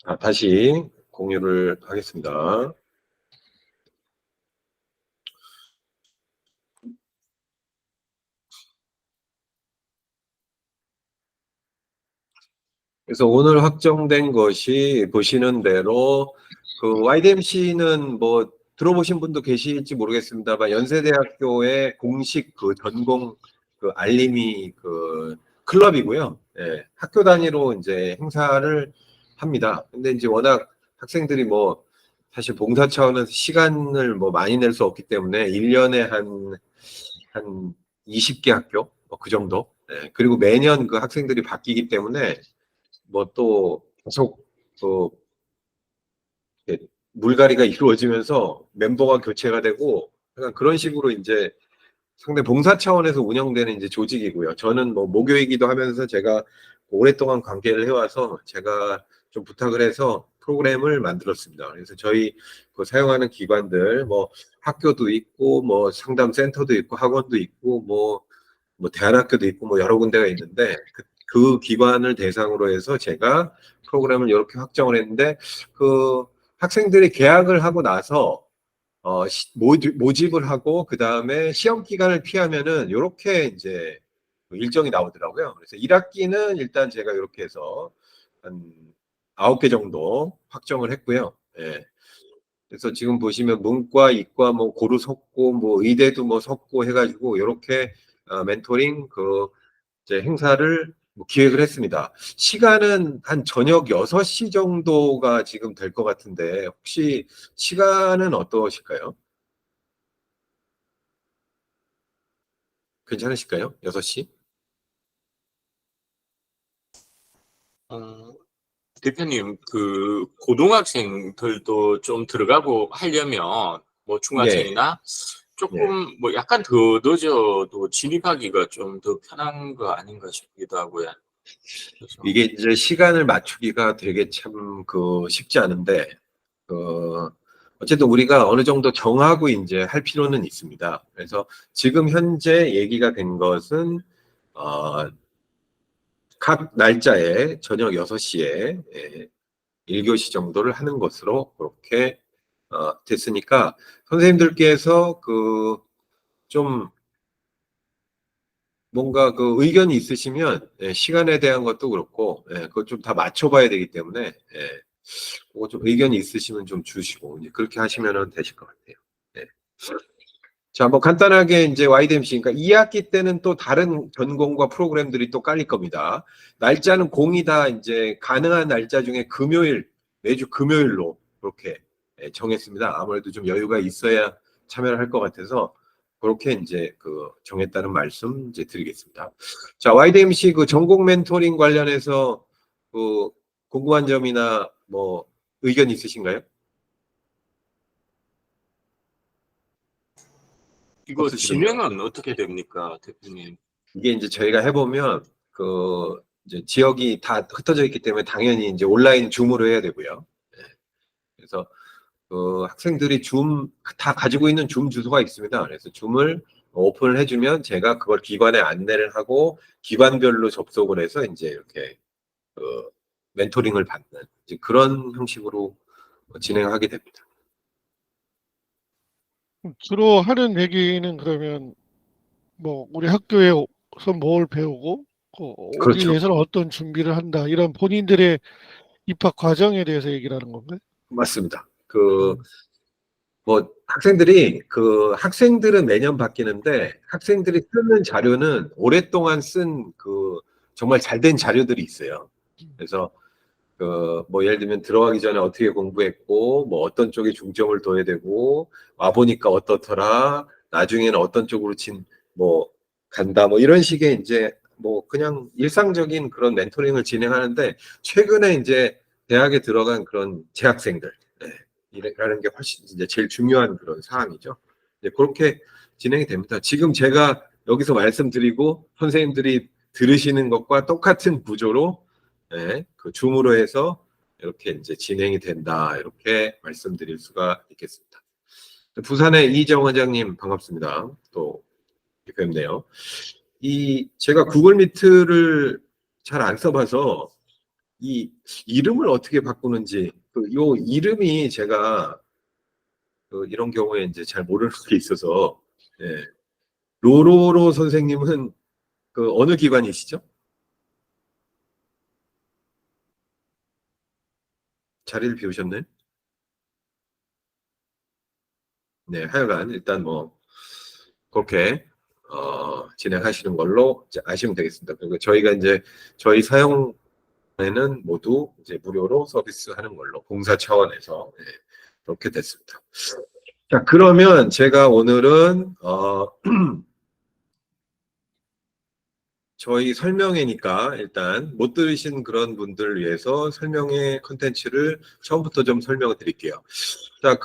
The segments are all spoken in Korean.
다시 공유를 하겠습니다. 그래서 오늘 확정된 것이 보시는 대로 그 YDMC는 뭐 들어보신 분도 계실지 모르겠습니다만 연세대학교의 공식 그 전공 그 알림이 그 클럽이고요. 예, 학교 단위로 이제 행사를 합니다. 근데 이제 워낙 학생들이 뭐 사실 봉사 차원에서 시간을 뭐 많이 낼 수 없기 때문에 1년에 한 20개 학교 뭐 그 정도. 예, 그리고 매년 그 학생들이 바뀌기 때문에 뭐 또 계속 또 물갈이가 이루어지면서 멤버가 교체가 되고 약간 그런 식으로 이제 상당히 봉사 차원에서 운영되는 이제 조직이고요. 저는 뭐 모교이기도 하면서 제가 오랫동안 관계를 해와서 제가 좀 부탁을 해서 프로그램을 만들었습니다. 그래서 저희 그 사용하는 기관들 뭐 학교도 있고 뭐 상담 센터도 있고 학원도 있고 뭐 대안학교도 있고 뭐 여러 군데가 있는데 그 기관을 대상으로 해서 제가 프로그램을 이렇게 확정을 했는데 그 학생들이 계약을 하고 나서 모집을 하고 그 다음에 시험 기간을 피하면은 이렇게 이제 일정이 나오더라고요. 그래서 1학기는 일단 제가 이렇게 해서 한 9개 정도 확정을 했고요. 예. 그래서 지금 보시면 문과, 이과 뭐 고루 섞고 뭐 의대도 뭐 섞고 해가지고 이렇게 멘토링 그 이제 행사를 뭐 기획을 했습니다. 시간은 한 저녁 6시 정도가 지금 될 것 같은데 혹시 시간은 어떠실까요? 괜찮으실까요? 6시? 어, 대표님, 그, 고등학생들도 좀 들어가고 하려면, 뭐, 예, 중학생이나 예. 조금, 뭐, 약간 더 늦어도 진입하기가 좀 더 편한 거 아닌가 싶기도 하고요. 그래서, 이게 이제 시간을 맞추기가 되게 참 그 쉽지 않은데 그 어쨌든 우리가 어느 정도 정하고 이제 할 필요는 있습니다. 그래서 지금 현재 얘기가 된 것은 어, 각 날짜에 저녁 6시에 1교시 정도를 하는 것으로 그렇게 됐으니까 선생님들께서 그 좀 뭔가 그 의견이 있으시면 시간에 대한 것도 그렇고 그거 좀 다 맞춰봐야 되기 때문에 그거 좀 의견이 있으시면 좀 주시고 이제 그렇게 하시면 되실 것 같아요. 네. 자, 뭐 간단하게 이제 YDMC, 그러니까 2학기 때는 또 다른 전공과 프로그램들이 또 깔릴 겁니다. 날짜는 공이 다 이제 가능한 날짜 중에 금요일, 매주 금요일로 그렇게 정했습니다. 아무래도 좀 여유가 있어야 참여를 할 것 같아서 그렇게 이제 그 정했다는 말씀 이제 드리겠습니다. 자, YDMC 그 전공 멘토링 관련해서 그 궁금한 점이나 뭐 의견 있으신가요? 이거 없으시군요. 진행은 어떻게 됩니까, 대표님? 이게 이제 저희가 해보면 그 이제 지역이 다 흩어져 있기 때문에 당연히 이제 온라인 줌으로 해야 되고요. 네. 그래서 그 학생들이 줌 다 가지고 있는 줌 주소가 있습니다. 그래서 줌을 오픈을 해주면 제가 그걸 기관에 안내를 하고 기관별로 접속을 해서 이제 이렇게 그 멘토링을 받는 이제 그런 형식으로 진행하게 됩니다. 주로 하는 얘기는 그러면 뭐 우리 학교에서 뭘 배우고 그렇죠. 어디에서는 어떤 준비를 한다 이런 본인들의 입학 과정에 대해서 얘기를 하는 건가요? 맞습니다. 그 음, 뭐 학생들이 그 학생들은 매년 바뀌는데 학생들이 쓰는 자료는 오랫동안 쓴 그 정말 잘 된 자료들이 있어요. 그래서 그 뭐 예를 들면 들어가기 전에 어떻게 공부했고 뭐 어떤 쪽에 중점을 둬야 되고 와 보니까 어떻더라 나중에는 어떤 쪽으로 뭐 간다 뭐 이런 식의 이제 뭐 그냥 일상적인 그런 멘토링을 진행하는데 최근에 이제 대학에 들어간 그런 재학생들 네, 이라는 게 훨씬 이제 제일 중요한 그런 사항이죠. 이제 그렇게 진행이 됩니다. 지금 제가 여기서 말씀드리고 선생님들이 들으시는 것과 똑같은 구조로 그 줌으로 해서 이렇게 이제 진행이 된다. 이렇게 말씀드릴 수가 있겠습니다. 부산의 이정 원장님 반갑습니다. 또 뵙네요. 이 제가 구글 미트를 잘 안 써봐서 이 이름을 어떻게 바꾸는지, 요 이름이 제가 이런 경우에 이제 잘 모르는 게 있어서, 예. 로로로 선생님은 어느 기관이시죠? 자리를 비우셨네. 네, 하여간 일단 뭐 그렇게 진행하시는 걸로 이제 아시면 되겠습니다. 그리고 저희가 이제 저희 사용에는 모두 이제 무료로 서비스하는 걸로 봉사 차원에서 그렇게 됐습니다. 자, 그러면 제가 오늘은 저희 설명회니까 일단 못 들으신 그런 분들을 위해서 설명회 컨텐츠를 처음부터 좀 설명을 드릴게요. 자,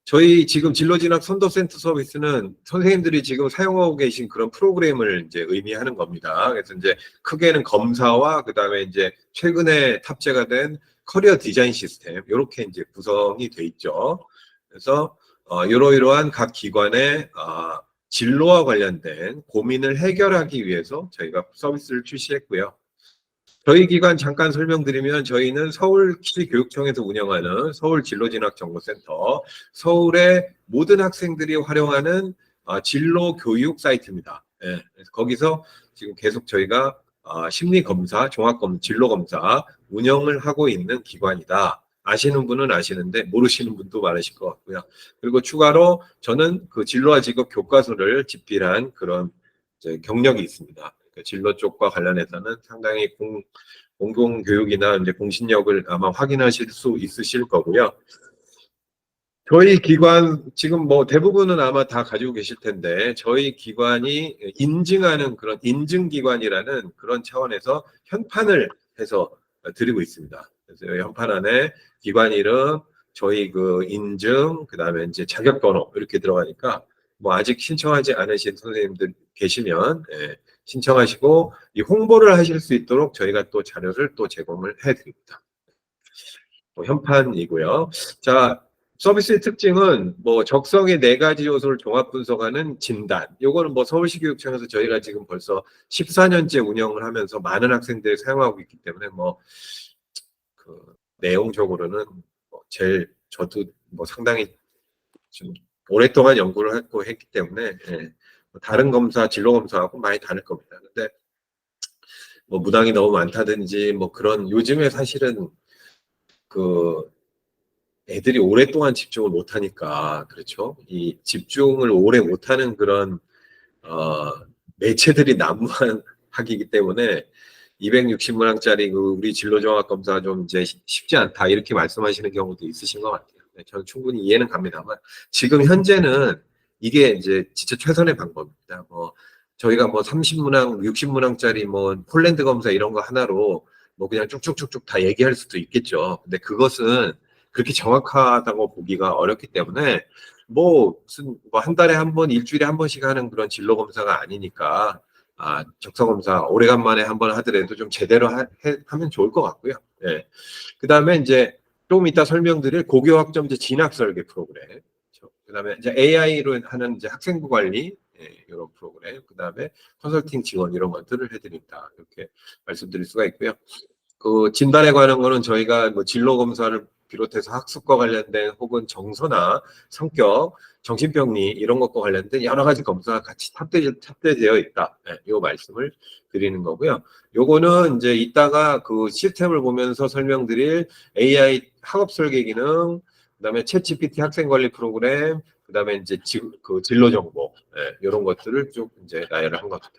저희 지금 진로진학 선도센터 서비스는 선생님들이 지금 사용하고 계신 그런 프로그램을 이제 의미하는 겁니다. 그래서 이제 크게는 검사와 그다음에 이제 최근에 탑재가 된 커리어 디자인 시스템, 이렇게 이제 구성이 돼 있죠. 그래서 이러이러한 각 기관의 진로와 관련된 고민을 해결하기 위해서 저희가 서비스를 출시했고요. 저희 기관 잠깐 설명드리면 저희는 서울시교육청에서 운영하는 서울진로진학정보센터, 서울의 모든 학생들이 활용하는 진로 교육 사이트입니다. 예, 그래서 거기서 지금 계속 저희가 심리검사, 진로검사 운영을 하고 있는 기관이다. 아시는 분은 아시는데 모르시는 분도 많으실 것 같고요. 그리고 추가로 저는 그 진로와 직업 교과서를 집필한 그런 경력이 있습니다. 진로 쪽과 관련해서는 상당히 공공교육이나 이제 공신력을 아마 확인하실 수 있으실 거고요. 저희 기관 지금 뭐 대부분은 아마 다 가지고 계실 텐데 저희 기관이 인증하는 그런 인증기관이라는 그런 차원에서 현판을 해서 드리고 있습니다. 그래서 이 현판 안에 기관 이름, 저희 인증, 그다음에 이제 자격번호 이렇게 들어가니까 뭐 아직 신청하지 않으신 선생님들 계시면 신청하시고 이 홍보를 하실 수 있도록 저희가 또 자료를 또 제공을 해드립니다. 현판이고요. 자, 서비스의 특징은 뭐 적성의 4가지 요소를 종합 분석하는 진단. 요거는 뭐 서울시 교육청에서 저희가 지금 벌써 14년째 운영을 하면서 많은 학생들이 사용하고 있기 때문에 내용적으로는 제일 저도 뭐 상당히 좀 오랫동안 연구를 했기 때문에 다른 검사, 진로 검사하고 많이 다를 겁니다. 근데 뭐 무당이 너무 많다든지 뭐 그런 요즘에 사실은 애들이 오랫동안 집중을 못하니까 그렇죠. 이 집중을 오래 못하는 그런 매체들이 난무하기 때문에 260문항짜리 우리 진로정확검사 좀 이제 쉽지 않다 이렇게 말씀하시는 경우도 있으신 것 같아요. 저는 충분히 이해는 갑니다만 지금 현재는 이게 이제 진짜 최선의 방법입니다. 뭐 저희가 뭐 30문항, 60문항짜리 뭐 폴란드 검사 이런 거 하나로 뭐 그냥 쭉쭉쭉쭉 다 얘기할 수도 있겠죠. 근데 그것은 그렇게 정확하다고 보기가 어렵기 때문에 무슨 한 달에 한 번, 일주일에 한 번씩 하는 그런 진로 검사가 아니니까 적성 검사 오래간만에 한 번 하더라도 좀 제대로 하면 좋을 것 같고요. 예. 그다음에 이제 좀 이따 설명드릴 고교 학점제 진학 설계 프로그램. 그다음에 이제 AI로 하는 이제 학생부 관리 이런 프로그램. 그다음에 컨설팅 지원 이런 것들을 해드립니다. 이렇게 말씀드릴 수가 있고요. 진단에 관한 거는 저희가 뭐 진로 검사를 비롯해서 학습과 관련된 혹은 정서나 성격, 정신병리 이런 것과 관련된 여러 가지 검사가 같이 탑재되어 있다. 이 말씀을 드리는 거고요. 요거는 이제 이따가 시스템을 보면서 설명드릴 AI 학업 설계 기능, 그다음에 챗 GPT 학생 관리 프로그램, 그다음에 이제 진로 정보 이런 것들을 쭉 이제 나열을 한 겁니다.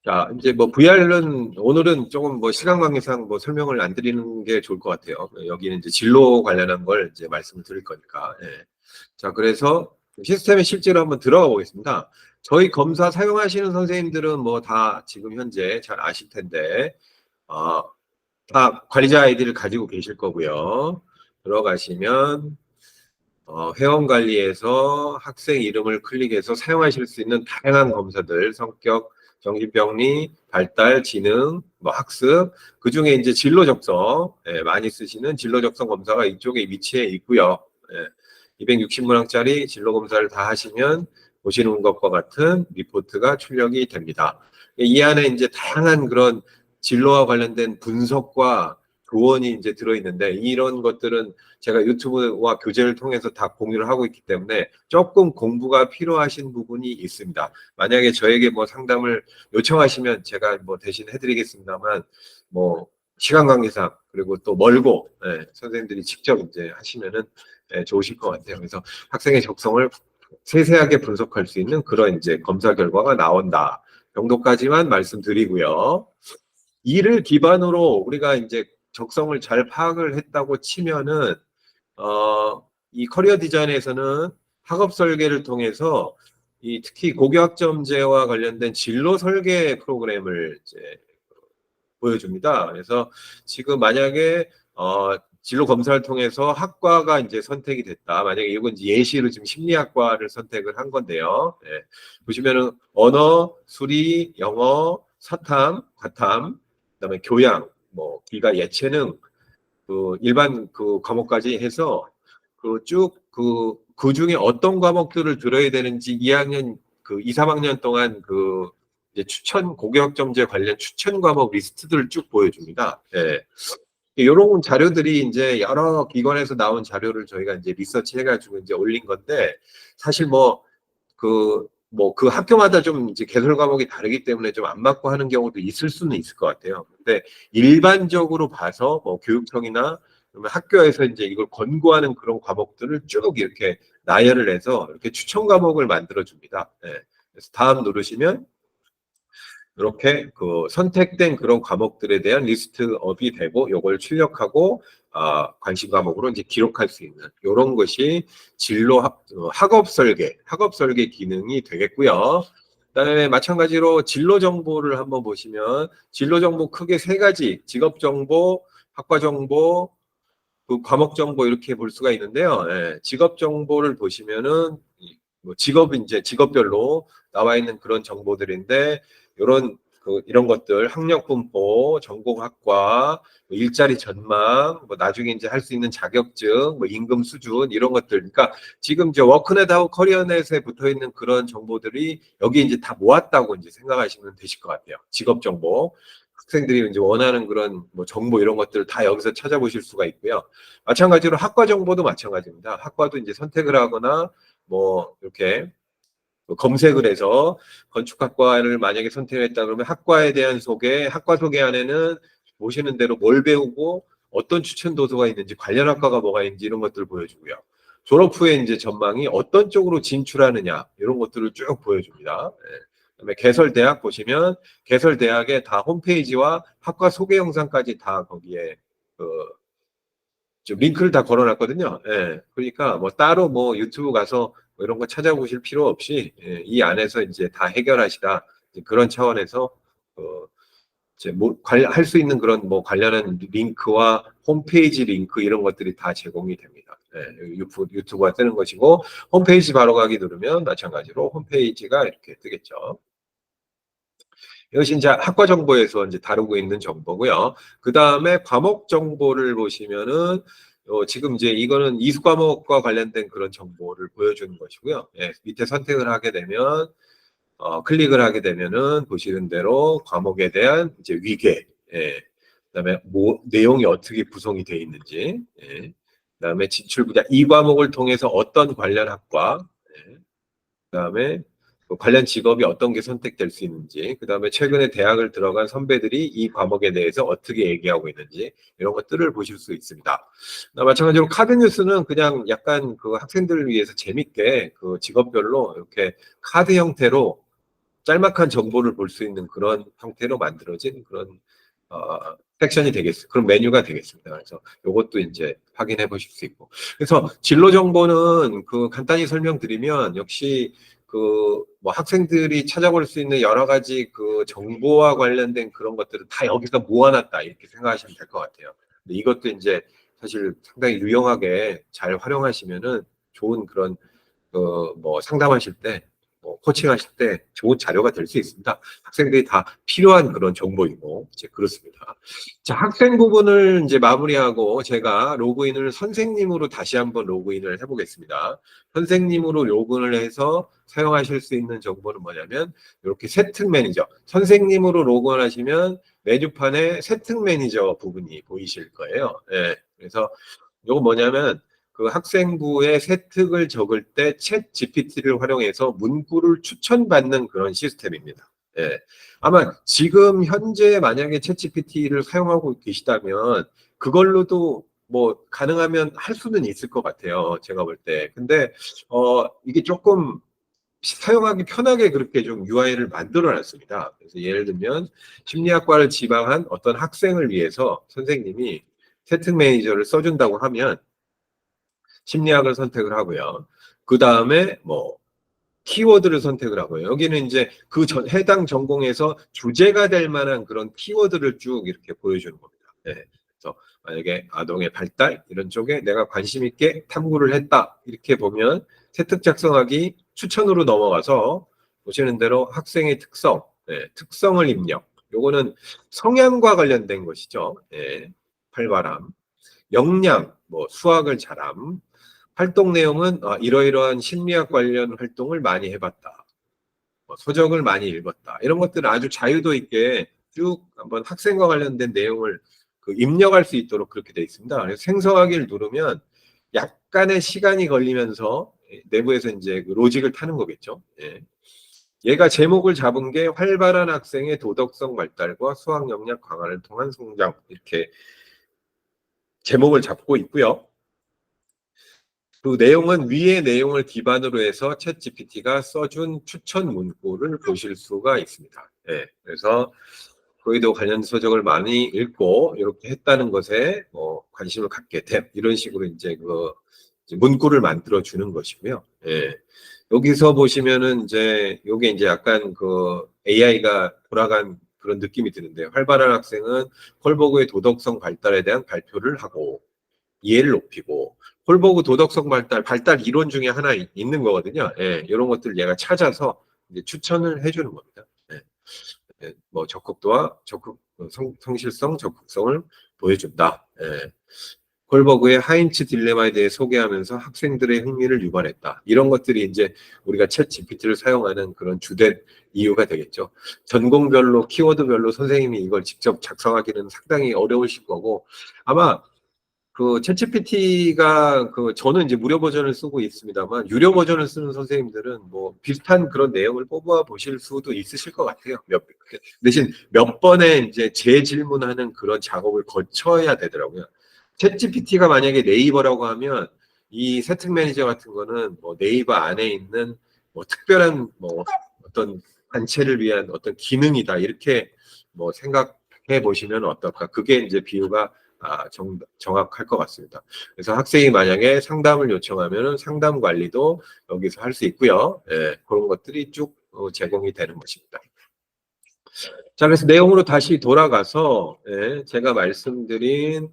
자, 이제 뭐 VR은 오늘은 조금 뭐 시간 관계상 뭐 설명을 안 드리는 게 좋을 것 같아요. 여기는 이제 진로 관련한 걸 이제 말씀을 드릴 거니까. 자, 그래서 시스템에 실제로 한번 들어가 보겠습니다. 저희 검사 사용하시는 선생님들은 뭐 다 지금 현재 잘 아실 텐데, 다 관리자 아이디를 가지고 계실 거고요. 들어가시면 회원 관리에서 학생 이름을 클릭해서 사용하실 수 있는 다양한 검사들, 성격, 정신병리, 발달, 지능, 뭐 학습, 그 중에 이제 진로 적성, 많이 쓰시는 진로 적성 검사가 이쪽에 위치해 있고요. 260문항짜리 진로 검사를 다 하시면 보시는 것과 같은 리포트가 출력이 됩니다. 이 안에 이제 다양한 그런 진로와 관련된 분석과 조언이 이제 들어있는데 이런 것들은 제가 유튜브와 교재를 통해서 다 공유를 하고 있기 때문에 조금 공부가 필요하신 부분이 있습니다. 만약에 저에게 뭐 상담을 요청하시면 제가 뭐 대신 해드리겠습니다만 뭐 시간 관계상 그리고 또 멀고 선생님들이 직접 이제 하시면은 좋으실 것 같아요. 그래서 학생의 적성을 세세하게 분석할 수 있는 그런 이제 검사 결과가 나온다 정도까지만 말씀드리고요. 이를 기반으로 우리가 이제 적성을 잘 파악을 했다고 치면은 이 커리어 디자인에서는 학업 설계를 통해서 이 특히 고교학점제와 관련된 진로 설계 프로그램을 이제 보여줍니다. 그래서 지금 만약에 진로 검사를 통해서 학과가 이제 선택이 됐다. 만약에 이건 이제 예시로 지금 심리학과를 선택을 한 건데요. 보시면은 언어, 수리, 영어, 사탐, 과탐, 그다음에 교양, 뭐 기가 예체능, 그 일반 그 과목까지 해서 그 쭉 그 중에 어떤 과목들을 들어야 되는지 2학년 그 2, 3학년 동안 그 이제 추천 고교학점제 관련 추천 과목 리스트들을 쭉 보여줍니다. 이런 자료들이 이제 여러 기관에서 나온 자료를 저희가 이제 리서치 해가지고 이제 올린 건데 사실 그 학교마다 좀 이제 개설 과목이 다르기 때문에 좀 안 맞고 하는 경우도 있을 수는 있을 것 같아요. 근데 일반적으로 봐서 뭐 교육청이나 그러면 학교에서 이제 이걸 권고하는 그런 과목들을 쭉 이렇게 나열을 해서 이렇게 추천 과목을 만들어 줍니다. 그래서 다음 누르시면 이렇게 그 선택된 그런 과목들에 대한 리스트업이 되고 요걸 출력하고 관심 과목으로 이제 기록할 수 있는 이런 것이 진로 학업 설계 기능이 되겠고요. 그다음에 마찬가지로 진로 정보를 한번 보시면 진로 정보 크게 세 가지 직업 정보, 학과 정보, 그 과목 정보 이렇게 볼 수가 있는데요. 직업 정보를 보시면은 뭐 직업 이제 직업별로 나와 있는 그런 정보들인데 이런 것들 학력 분포, 전공학과, 뭐 일자리 전망, 뭐 나중에 이제 할 수 있는 자격증, 뭐 임금 수준 이런 것들. 그러니까 지금 이제 워크넷하고 커리어넷에 붙어 있는 그런 정보들이 여기 이제 다 모았다고 이제 생각하시면 되실 것 같아요. 직업 정보. 학생들이 이제 원하는 그런 뭐 정보 이런 것들을 다 여기서 찾아보실 수가 있고요. 마찬가지로 학과 정보도 마찬가지입니다. 학과도 이제 선택을 하거나 뭐 이렇게 검색을 해서 건축학과를 만약에 선택했다 그러면 학과에 대한 소개, 학과 소개 안에는 보시는 대로 뭘 배우고 어떤 추천 도서가 있는지 관련 학과가 뭐가 있는지 이런 것들을 보여주고요. 졸업 후에 이제 전망이 어떤 쪽으로 진출하느냐 이런 것들을 쭉 보여줍니다. 그다음에 개설대학 보시면 개설대학의 다 홈페이지와 학과 소개 영상까지 다 거기에 좀 링크를 다 걸어놨거든요. 그러니까 뭐 따로 뭐 유튜브 가서 뭐 이런 거 찾아보실 필요 없이 이 안에서 이제 다 해결하시라 그런 차원에서 이제 뭐 할 수 있는 그런 뭐 관련한 링크와 홈페이지 링크 이런 것들이 다 제공이 됩니다. 유튜브가 뜨는 것이고 홈페이지 바로 가기 누르면 마찬가지로 홈페이지가 이렇게 뜨겠죠. 이것이 이제 학과 정보에서 이제 다루고 있는 정보고요. 그 다음에 과목 정보를 보시면은 지금 이제 이거는 이수 과목과 관련된 그런 정보를 보여주는 것이고요. 밑에 선택을 하게 되면 클릭을 하게 되면은 보시는 대로 과목에 대한 이제 위계, 그다음에 뭐 내용이 어떻게 구성이 되어 있는지, 그다음에 진출 분야 이 과목을 통해서 어떤 관련 학과, 그다음에 관련 직업이 어떤 게 선택될 수 있는지, 그다음에 최근에 대학을 들어간 선배들이 이 과목에 대해서 어떻게 얘기하고 있는지 이런 것들을 보실 수 있습니다. 마찬가지로 카드 뉴스는 그냥 약간 그 학생들을 위해서 재밌게 그 직업별로 이렇게 카드 형태로 짤막한 정보를 볼 수 있는 그런 형태로 만들어진 그런 섹션이 되겠습니다. 그런 메뉴가 되겠습니다. 그래서 이것도 이제 확인해 보실 수 있고. 그래서 진로 정보는 그 간단히 설명드리면 역시 그 뭐 학생들이 찾아볼 수 있는 여러 가지 그 정보와 관련된 그런 것들을 다 여기서 모아놨다 이렇게 생각하시면 될 것 같아요. 근데 이것도 이제 사실 상당히 유용하게 잘 활용하시면은 좋은 그런 뭐 상담하실 때 코칭하실 때 좋은 자료가 될 수 있습니다. 학생들이 다 필요한 그런 정보이고, 이제 그렇습니다. 자, 학생 부분을 이제 마무리하고 제가 로그인을 선생님으로 다시 한번 로그인을 해보겠습니다. 선생님으로 로그인을 해서 사용하실 수 있는 정보는 뭐냐면, 이렇게 세특 매니저. 선생님으로 로그인 하시면 메뉴판에 세특 매니저 부분이 보이실 거예요. 예. 그래서 이거 뭐냐면, 그 학생부에 세특을 적을 때 챗 GPT를 활용해서 문구를 추천받는 그런 시스템입니다. 예. 아마 지금 현재 만약에 챗 GPT를 사용하고 계시다면 그걸로도 뭐 가능하면 할 수는 있을 것 같아요. 제가 볼 때. 근데 이게 조금 사용하기 편하게 그렇게 좀 UI를 만들어 놨습니다. 그래서 예를 들면 심리학과를 지망한 어떤 학생을 위해서 선생님이 세특 매니저를 써준다고 하면 심리학을 선택을 하고요. 그 다음에 뭐 키워드를 선택을 하고요. 여기는 이제 그 해당 전공에서 주제가 될 만한 그런 키워드를 쭉 이렇게 보여주는 겁니다. 네. 그래서 만약에 아동의 발달 이런 쪽에 내가 관심 있게 탐구를 했다 이렇게 보면 세특 작성하기 추천으로 넘어가서 보시는 대로 학생의 특성, 네, 특성을 입력. 요거는 성향과 관련된 것이죠. 네, 활발함, 역량, 뭐 수학을 잘함, 활동 내용은 이러이러한 심리학 관련 활동을 많이 해봤다. 서적을 많이 읽었다. 이런 것들은 아주 자유도 있게 쭉 한번 학생과 관련된 내용을 그 입력할 수 있도록 그렇게 되어 있습니다. 그래서 생성하기를 누르면 약간의 시간이 걸리면서 내부에서 이제 그 로직을 타는 거겠죠. 예. 얘가 제목을 잡은 게 활발한 학생의 도덕성 발달과 수학 역량 강화를 통한 성장 이렇게 제목을 잡고 있고요. 그 내용은 위의 내용을 기반으로 해서 챗 GPT가 써준 추천 문구를 보실 수가 있습니다. 네, 그래서 거기도 관련 서적을 많이 읽고 이렇게 했다는 것에 관심을 갖게 됨 이런 식으로 이제 그 문구를 만들어 주는 것이고요. 예. 여기서 보시면은 이제 요게 이제 약간 그 AI가 돌아간 그런 느낌이 드는데 활발한 학생은 콜버그의 도덕성 발달에 대한 발표를 하고 이해를 높이고 홀버그 도덕성 발달 이론 중에 하나 있는 거거든요. 예, 이런 것들 얘가 찾아서 이제 추천을 해주는 겁니다. 예, 예, 뭐 적극도와 성실성, 적극성을 보여준다. 예. 홀버그의 하인츠 딜레마에 대해 소개하면서 학생들의 흥미를 유발했다. 이런 것들이 이제 우리가 챗 GPT를 사용하는 그런 주된 이유가 되겠죠. 전공별로 키워드별로 선생님이 이걸 직접 작성하기는 상당히 어려우실 거고 아마 그 챗GPT가 그 저는 이제 무료 버전을 쓰고 있습니다만 유료 버전을 쓰는 선생님들은 뭐 비슷한 그런 내용을 뽑아 보실 수도 있으실 것 같아요. 대신 몇 번의 이제 재질문하는 그런 작업을 거쳐야 되더라고요. 챗GPT가 만약에 네이버라고 하면 이 세특 매니저 같은 거는 뭐 네이버 안에 있는 뭐 특별한 뭐 어떤 단체를 위한 어떤 기능이다 이렇게 뭐 생각해 보시면 어떨까? 그게 이제 비유가 정확할 것 같습니다. 그래서 학생이 만약에 상담을 요청하면 상담 관리도 여기서 할 수 있고요. 예, 그런 것들이 쭉 제공이 되는 것입니다. 자, 그래서 내용으로 다시 돌아가서 예, 제가 말씀드린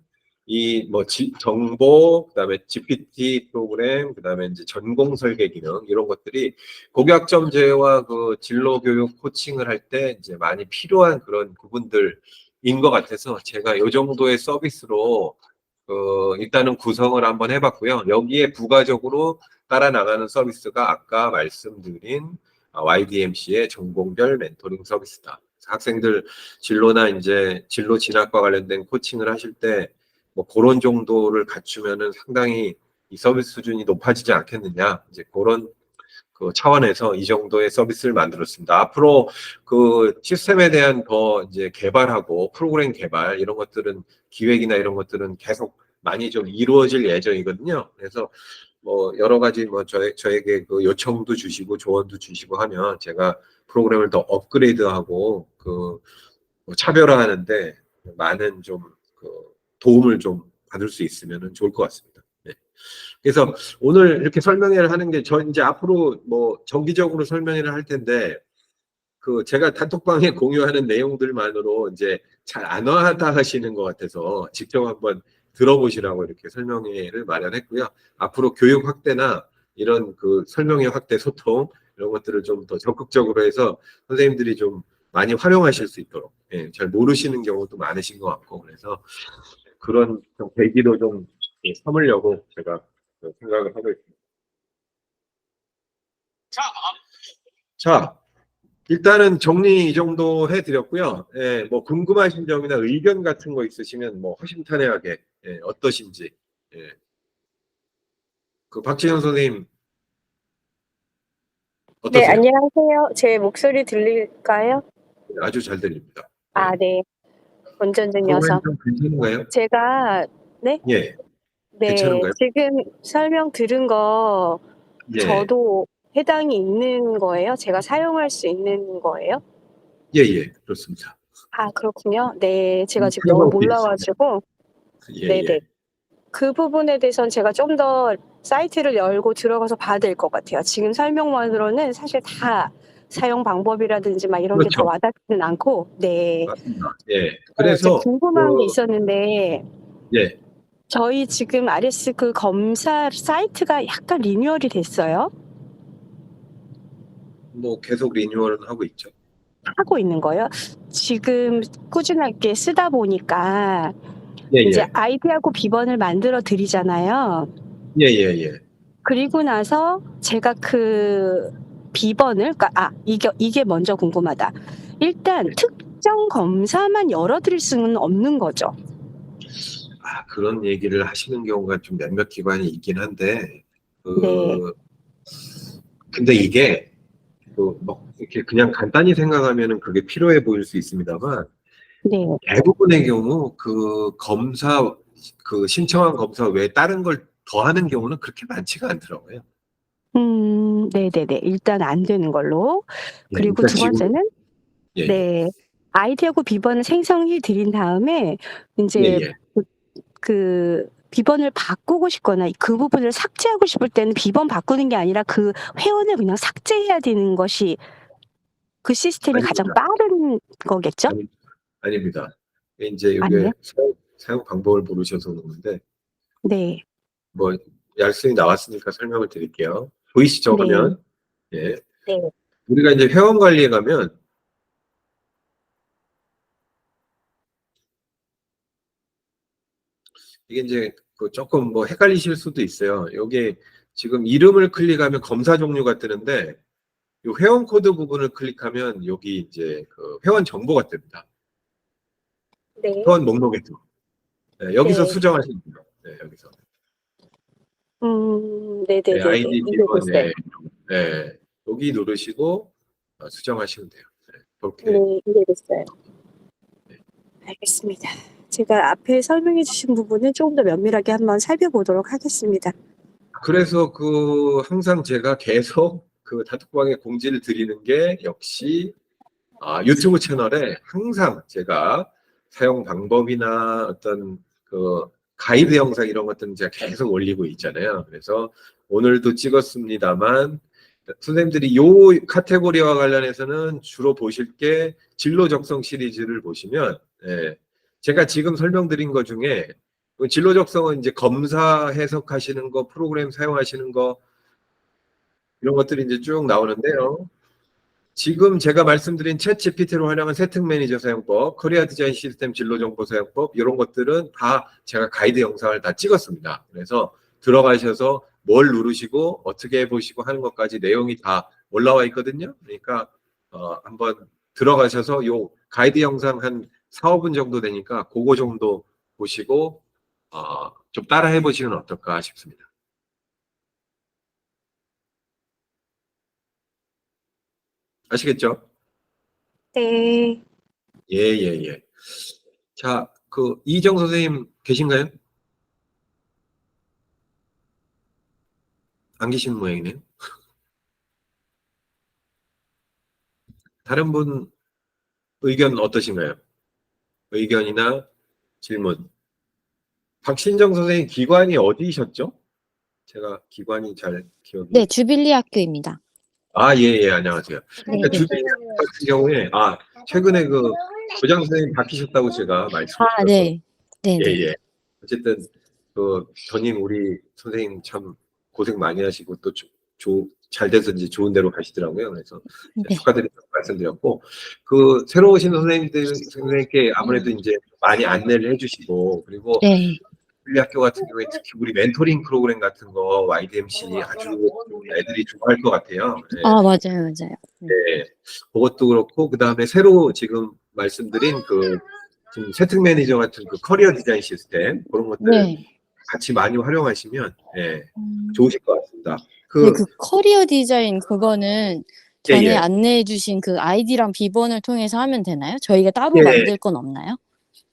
이 뭐 정보, 그다음에 GPT 프로그램, 그다음에 이제 전공 설계 기능 이런 것들이 고교학점제와 그 진로 교육 코칭을 할 때 이제 많이 필요한 그런 부분들인 것 같아서 제가 이 정도의 서비스로 일단은 구성을 한번 해봤고요. 여기에 부가적으로 따라 나가는 서비스가 아까 말씀드린 YDMC의 전공별 멘토링 서비스다. 학생들 진로나 이제 진로 진학과 관련된 코칭을 하실 때 뭐 그런 정도를 갖추면은 상당히 이 서비스 수준이 높아지지 않겠느냐. 이제 그런 그 차원에서 이 정도의 서비스를 만들었습니다. 앞으로 그 시스템에 대한 더 이제 개발하고 프로그램 개발 이런 것들은 기획이나 이런 것들은 계속 많이 좀 이루어질 예정이거든요. 그래서 뭐 여러 가지 뭐 저에게 그 요청도 주시고 조언도 주시고 하면 제가 프로그램을 더 업그레이드하고 뭐 차별화하는데 많은 좀 그 도움을 좀 받을 수 있으면 좋을 것 같습니다. 네. 그래서 오늘 이렇게 설명회를 하는 게 저 이제 앞으로 뭐 정기적으로 설명회를 할 텐데 그 제가 단톡방에 공유하는 내용들만으로 이제 잘 안 와닿아 하시는 것 같아서 직접 한번 들어보시라고 이렇게 설명회를 마련했고요. 앞으로 교육 확대나 이런 그 설명회 확대 소통 이런 것들을 좀 더 적극적으로 해서 선생님들이 좀 많이 활용하실 수 있도록 예, 잘 모르시는 경우도 많으신 것 같고 그래서 그런 좀 계기도 좀 예, 삼으려고 제가 생각을 하고 있습니다. 자, 일단은 정리 이 정도 해드렸고요. 예, 뭐 궁금하신 점이나 의견 같은 거 있으시면 뭐 허심탄회하게 예, 어떠신지. 예. 그 박지현 선생님 네, 어떠세요? 안녕하세요. 제 목소리 들릴까요? 아주 잘 들립니다. 아, 예. 네. 운전 프로그램 중이어서. 좀 괜찮은가요? 제가, 네? 예, 네, 괜찮은가요? 지금 설명 들은 거 예, 저도 해당이 있는 거예요? 제가 사용할 수 있는 거예요? 예, 예, 그렇습니다. 아, 그렇군요. 네, 제가 지금 너무 설명드리겠습니다. 몰라가지고. 예, 네네. 예. 그 부분에 대해서는 제가 좀 더 사이트를 열고 들어가서 봐야 될 것 같아요. 지금 설명만으로는 사실 다 사용 방법이라든지 막 이런 게 다 그렇죠. 와닿지는 않고, 네. 맞습니다. 예. 제가 그래서 궁금한 게 있었는데, 예, 저희 지금 RS 그 검사 사이트가 약간 리뉴얼이 됐어요. 뭐 계속 리뉴얼은 하고 있죠. 하고 있는 거예요. 지금 꾸준하게 쓰다 보니까 예, 이제 예, 아이디하고 비번을 만들어 드리잖아요. 예, 예, 예. 그리고 나서 제가 그 비번을, 그러니까 이게 먼저 궁금하다. 일단 특정 검사만 열어드릴 수는 없는 거죠. 아, 그런 얘기를 하시는 경우가 좀 몇몇 기관이 있긴 한데, 네. 근데 이게, 뭐, 이렇게 그냥 간단히 생각하면은 그게 필요해 보일 수 있습니다만, 네. 대부분의 경우 그 신청한 검사 외에 다른 걸 더 하는 경우는 그렇게 많지가 않더라고요. 네네네. 일단 안 되는 걸로. 예, 그리고 그러니까 두 지금, 번째는, 예, 예, 네. 아이디하고 비번을 생성해 드린 다음에 예, 이제 예. 그 비번을 바꾸고 싶거나 그 부분을 삭제하고 싶을 때는 비번 바꾸는 게 아니라 그 회원을 그냥 삭제해야 되는 것이 그 시스템이 가장 아닙니다. 빠른 거겠죠? 아닙니다. 이제 아니요? 이게 사용 방법을 모르셔서 그러는데, 네. 뭐, 얄씀이 나왔으니까 설명을 드릴게요. 보이시죠, 네. 화면? 예. 네. 우리가 이제 회원 관리에 가면, 이게 이제 그 조금 뭐 헷갈리실 수도 있어요. 여기 지금 이름을 클릭하면 검사 종류가 뜨는데, 이 회원 코드 부분을 클릭하면 여기 이제 그 회원 정보가 뜹니다. 네. 회원 목록에 또. 네, 여기서 네. 수정하시면 돼요. 네, 여기서. 네, 네네네네. 아이디 이게 비번, 됐어요. 네, 여기 누르시고 수정하시면 돼요. 네, 그렇게. 네, 이게 됐어요. 알겠습니다. 제가 앞에 설명해 주신 부분은 조금 더 면밀하게 한번 살펴보도록 하겠습니다. 그래서 항상 제가 계속 그 단톡방에 공지를 드리는 게 역시 유튜브 채널에 항상 제가 사용 방법이나 어떤 그 가이드 영상 이런 것들은 제가 계속 올리고 있잖아요. 그래서 오늘도 찍었습니다만 선생님들이 요 카테고리와 관련해서는 주로 보실 게 진로 적성 시리즈를 보시면 제가 지금 설명드린 것 중에 그 진로 적성은 이제 검사 해석하시는 거, 프로그램 사용하시는 거 이런 것들이 이제 쭉 나오는데요. 지금 제가 말씀드린 챗 GPT로 활용한 세팅 매니저 사용법, 코리아 디자인 시스템 진로 정보 사용법 이런 것들은 다 제가 가이드 영상을 다 찍었습니다. 그래서 들어가셔서 뭘 누르시고 어떻게 해보시고 하는 것까지 내용이 다 올라와 있거든요. 그러니까 한번 들어가셔서 요 가이드 영상 한 4, 5분 정도 되니까 그거 정도 보시고 좀 따라 해보시면 어떨까 싶습니다. 아시겠죠? 네. 예, 예, 예. 자, 이정 선생님 계신가요? 안 계시는 모양이네요. 다른 분 의견 어떠신가요? 의견이나 질문. 박신정 선생님 기관이 어디셨죠? 제가 기관이 잘 기억이. 네, 주빌리 학교입니다. 예, 예, 안녕하세요. 그러니까 네. 주변 같은 경우에, 최근에 그 부장 선생님 바뀌셨다고 제가 말씀을 드렸어요. 네. 예, 네네. 예. 어쨌든, 전임 우리 선생님 참 고생 많이 하시고 또 잘 돼서 이제 좋은 데로 가시더라고요. 그래서 네. 축하드린다고 말씀드렸고, 그 새로 오신 선생님께 아무래도 이제 많이 안내를 해주시고, 그리고 네. 우리 학교 같은 경우에 특히 우리 멘토링 프로그램 같은 거 YDMC 아주 애들이 좋아할 것 같아요. 네. 아, 맞아요, 맞아요. 네. 그것도 그렇고, 그 다음에 새로 지금 말씀드린 그 지금 세특 매니저 같은 그 커리어 디자인 시스템 그런 것들 네. 같이 많이 활용하시면 예, 음. 좋으실 것 같습니다. 네, 그 커리어 디자인 그거는 전에 예. 안내해 주신 그 아이디랑 비번을 통해서 하면 되나요? 저희가 따로 예. 만들 건 없나요?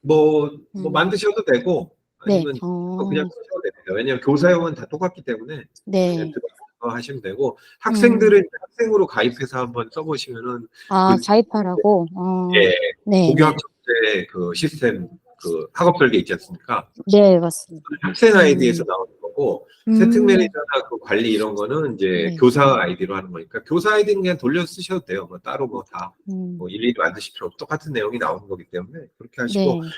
뭐 음. 만드셔도 되고 네. 아니면 그냥 쓰셔도 됩니다. 왜냐하면 교사용은 다 똑같기 때문에 네. 그냥 들어가서 하시면 되고 학생들은 학생으로 가입해서 한번 써보시면은 아, 그- 가입하라고? 예, 네. 고교학점 때 그 시스템 그 학업 설계 있지 않습니까? 네, 맞습니다. 학생 아이디에서 나오는 거고 세특 음. 매니저나 그 관리 이런 거는 이제 네. 교사 아이디로 하는 거니까 교사 아이디는 그냥 돌려 쓰셔도 돼요. 뭐 따로 뭐 다 뭐 음. 일일이 만드실 필요 없고 똑같은 내용이 나오는 거기 때문에 그렇게 하시고 네.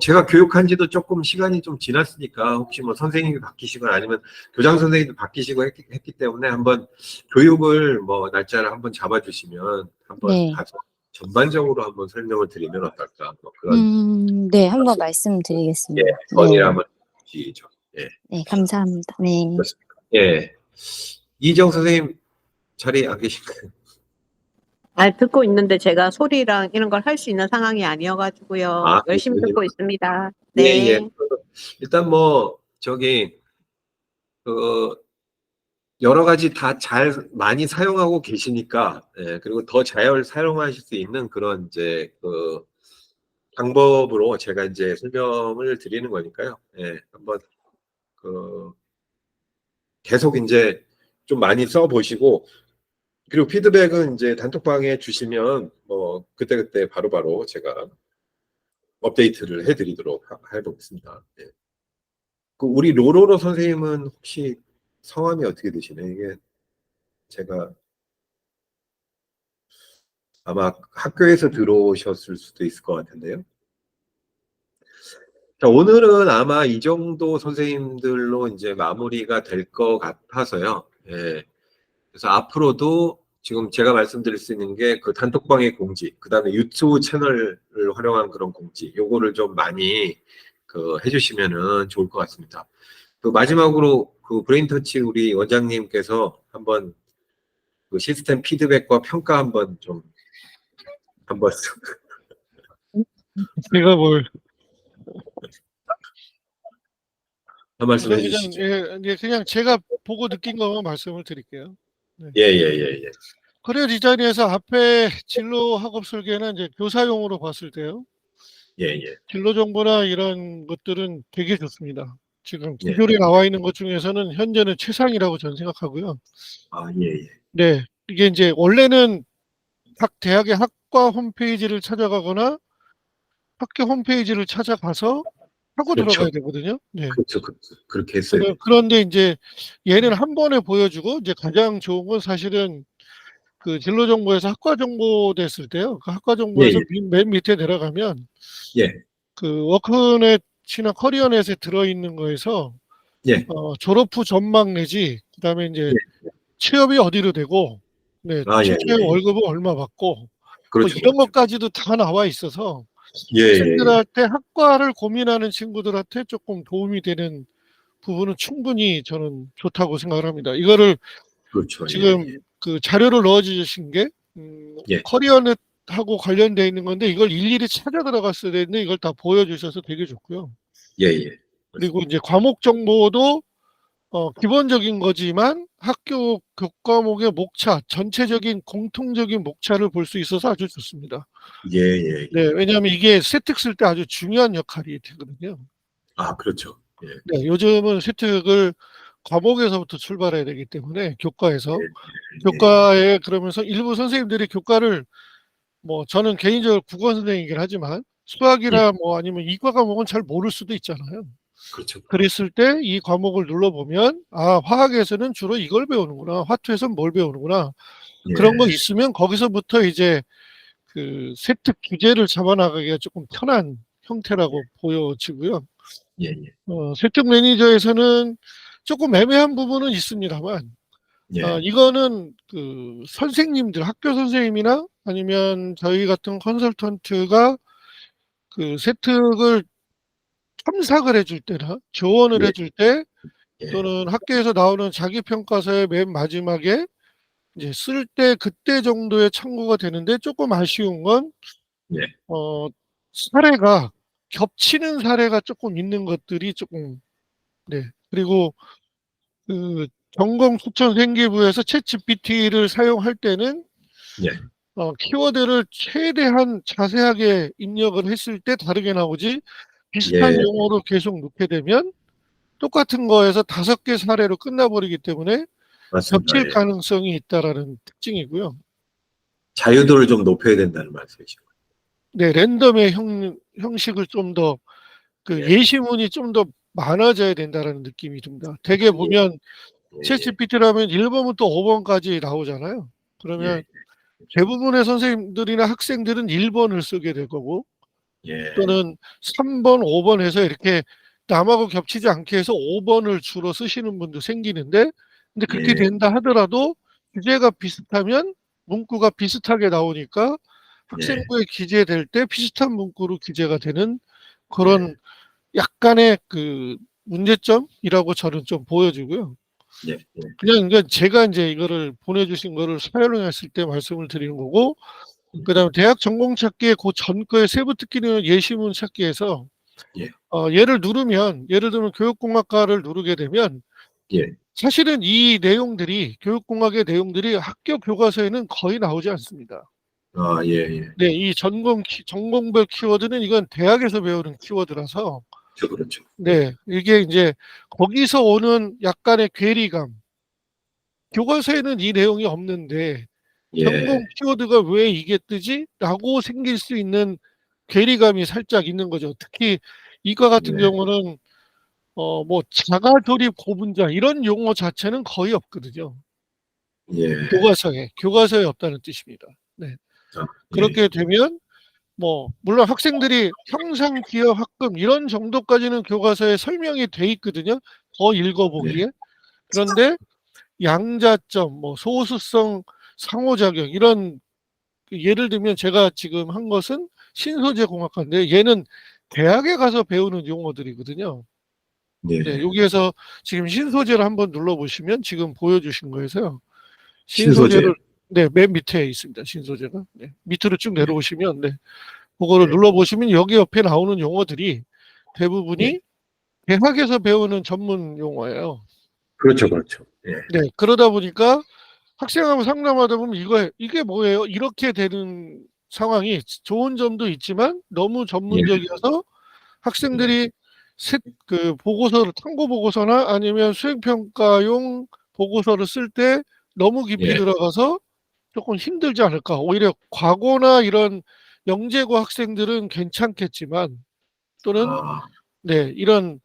제가 교육한 지도 조금 시간이 좀 지났으니까 혹시 뭐 선생님이 바뀌시거나 아니면 교장 선생님도 바뀌시고 했기 때문에 한번 교육을 뭐 날짜를 한번 잡아주시면 한번 네. 가서 전반적으로 한번 설명을 드리면 어떨까 뭐 그런 네, 한번 말씀드리겠습니다. 건의를 한번 주시죠. 예. 네, 감사합니다. 네. 그렇습니다. 예. 이정 선생님 자리 안 계신가요? 듣고 있는데 제가 소리랑 이런 걸 할 수 있는 상황이 아니어가지고요. 아, 열심히 그렇군요. 듣고 있습니다. 예, 네. 예. 일단 뭐 저기 그 여러 가지 다 잘 많이 사용하고 계시니까 예, 그리고 더 잘 사용하실 수 있는 그런 이제 그 방법으로 제가 이제 설명을 드리는 거니까요. 예, 한번 그 계속 이제 좀 많이 써 보시고 그리고 피드백은 이제 단톡방에 주시면 뭐 그때그때 바로바로 제가 업데이트를 해드리도록 해보겠습니다. 예. 그 우리 로로로 선생님은 혹시 성함이 어떻게 되시나요? 이게 제가 아마 학교에서 들어오셨을 수도 있을 것 같은데요. 자, 오늘은 아마 이 정도 선생님들로 이제 마무리가 될 것 같아서요. 예. 그래서 앞으로도 지금 제가 말씀드릴 수 있는 게 그 단톡방의 공지, 그 다음에 유튜브 채널을 활용한 그런 공지, 요거를 좀 많이 그 해주시면은 좋을 것 같습니다. 그 마지막으로 그 브레인터치 우리 원장님께서 한번 그 시스템 피드백과 평가 한번 제가 뭘 한 말씀 그냥 해주시죠. 그냥 제가 보고 느낀 것만 말씀을 드릴게요. 예. 커리어 디자인에서 앞에 진로 학업 설계는 이제 교사용으로 봤을 때요. 예. 진로 정보나 이런 것들은 되게 좋습니다. 지금 예. 기존에 나와 있는 것 중에서는 현재는 최상이라고 저는 생각하고요. 아, 예. 네, 이게 이제 원래는 각 대학의 학과 홈페이지를 찾아가거나 학교 홈페이지를 찾아가서 하고 그렇죠. 들어가야 되거든요. 네. 그렇죠. 그렇게 했어요. 그런데 이제 얘는 한 번에 보여주고 이제 가장 좋은 건 사실은 그 진로 정보에서 학과 정보 됐을 때요. 그 학과 정보에서 맨 밑에 내려가면 예. 그 워크넷이나 커리어넷에 들어있는 거에서 예. 졸업 후 전망 내지 그다음에 이제 취업이 어디로 되고 네, 아, 예. 실제 월급은 얼마 받고 뭐 그렇죠. 이런 것까지도 다 나와 있어서 예. 학생들한테 학과를 고민하는 친구들한테 조금 도움이 되는 부분은 충분히 저는 좋다고 생각을 합니다. 이거를 그렇죠. 지금 그 자료를 넣어주신 게 예. 커리어넷하고 관련되어 있는 건데 이걸 일일이 찾아 들어갔어야 되는데 이걸 다 보여주셔서 되게 좋고요. 예. 그리고 이제 과목 정보도 기본적인 거지만 학교 교과목의 목차, 전체적인 공통적인 목차를 볼 수 있어서 아주 좋습니다. 예. 네, 왜냐하면 이게 세특 쓸 때 아주 중요한 역할이 되거든요. 아, 그렇죠. 예. 네, 요즘은 세특을 과목에서부터 출발해야 되기 때문에 교과에서 교과에 그러면서 일부 선생님들이 교과를 뭐 저는 개인적으로 국어 선생이긴 하지만 수학이나 뭐 아니면 이과 과목은 잘 모를 수도 있잖아요. 그렇죠. 그랬을 때 이 과목을 눌러보면 아 화학에서는 주로 이걸 배우는구나, 화투에서는 뭘 배우는구나 그런 거 있으면 거기서부터 이제 그 세특 규제를 잡아나가기가 조금 편한 형태라고 보여지고요. 예. 세특 매니저에서는 조금 애매한 부분은 있습니다만 예. 이거는 그 선생님들, 학교 선생님이나 아니면 저희 같은 컨설턴트가 그 세특을 첨삭을 해줄 때나 조언을 예. 해줄 때 예. 또는 학교에서 나오는 자기평가서의 맨 마지막에 이제 쓸 때 그때 정도의 참고가 되는데 조금 아쉬운 건 예. 사례가 겹치는 사례가 조금 있는 것들이 조금 네. 그리고 그 전공 추천 생기부에서 챗GPT를 사용할 때는 예. 키워드를 최대한 자세하게 입력을 했을 때 다르게 나오지 비슷한 예. 용어로 계속 넣게 되면 똑같은 거에서 5개 사례로 끝나버리기 때문에 맞습니다. 겹칠 예. 가능성이 있다라는 특징이고요. 자유도를 좀 높여야 된다는 말씀이시고. 네, 랜덤의 형식을 좀 더 그 예. 예시문이 좀 더 많아져야 된다라는 느낌이 듭니다. 대개 보면 예. 챗GPT라면 1번부터 5번까지 나오잖아요. 그러면 대부분의 선생님들이나 학생들은 1번을 쓰게 될 거고 예. 또는 3번, 5번 해서 이렇게 남하고 겹치지 않게 해서 5번을 주로 쓰시는 분도 생기는데 근데 그렇게 예. 된다 하더라도 주제가 비슷하면 문구가 비슷하게 나오니까 학생부에 기재될 때 비슷한 문구로 기재가 되는 그런 약간의 그 문제점이라고 저는 좀 보여지고요. 예. 그냥 제가 이제 이거를 보내주신 거를 사용했을 때 말씀을 드리는 거고, 그다음에 대학 전공 찾기에 그 전거의 세부 특기는 예시문 찾기에서 예. 얘를 누르면 예를 들면 교육공학과를 누르게 되면 예. 사실은 이 내용들이 교육공학의 내용들이 학교 교과서에는 거의 나오지 않습니다. 아, 예. 네, 이 전공별 키워드는 이건 대학에서 배우는 키워드라서 그렇죠. 네, 이게 이제 거기서 오는 약간의 괴리감. 교과서에는 이 내용이 없는데 예. 전공 키워드가 왜 이게 뜨지? 라고 생길 수 있는 괴리감이 살짝 있는 거죠. 특히 이과 같은 네. 경우는 뭐 자가 조립 고분자 이런 용어 자체는 거의 없거든요. 예. 교과서에 없다는 뜻입니다. 네. 아, 그렇게 되면 뭐 물론 학생들이 형상 기여 학금 이런 정도까지는 교과서에 설명이 돼 있거든요. 더 읽어보기에. 그런데 양자점, 뭐 소수성 상호작용 이런 예를 들면 제가 지금 한 것은 신소재 공학과인데 얘는 대학에 가서 배우는 용어들이거든요. 예. 네, 여기에서 지금 신소재를 한번 눌러보시면 지금 보여주신 거에서요. 신소재. 신소재를 네, 맨 밑에 있습니다. 신소재가. 네, 밑으로 쭉 내려오시면 네, 그거를 눌러보시면 여기 옆에 나오는 용어들이 대부분이 대학에서 배우는 전문 용어예요. 그렇죠. 예. 네, 그러다 보니까 학생하고 상담하다 보면 이게 뭐예요? 이렇게 되는 상황이 좋은 점도 있지만 너무 전문적이어서 학생들이 그 보고서를 참고 보고서나 아니면 수행평가용 보고서를 쓸 때 너무 깊이 들어가서 조금 힘들지 않을까. 오히려 과거나 이런 영재고 학생들은 괜찮겠지만 또는 아, 네, 이런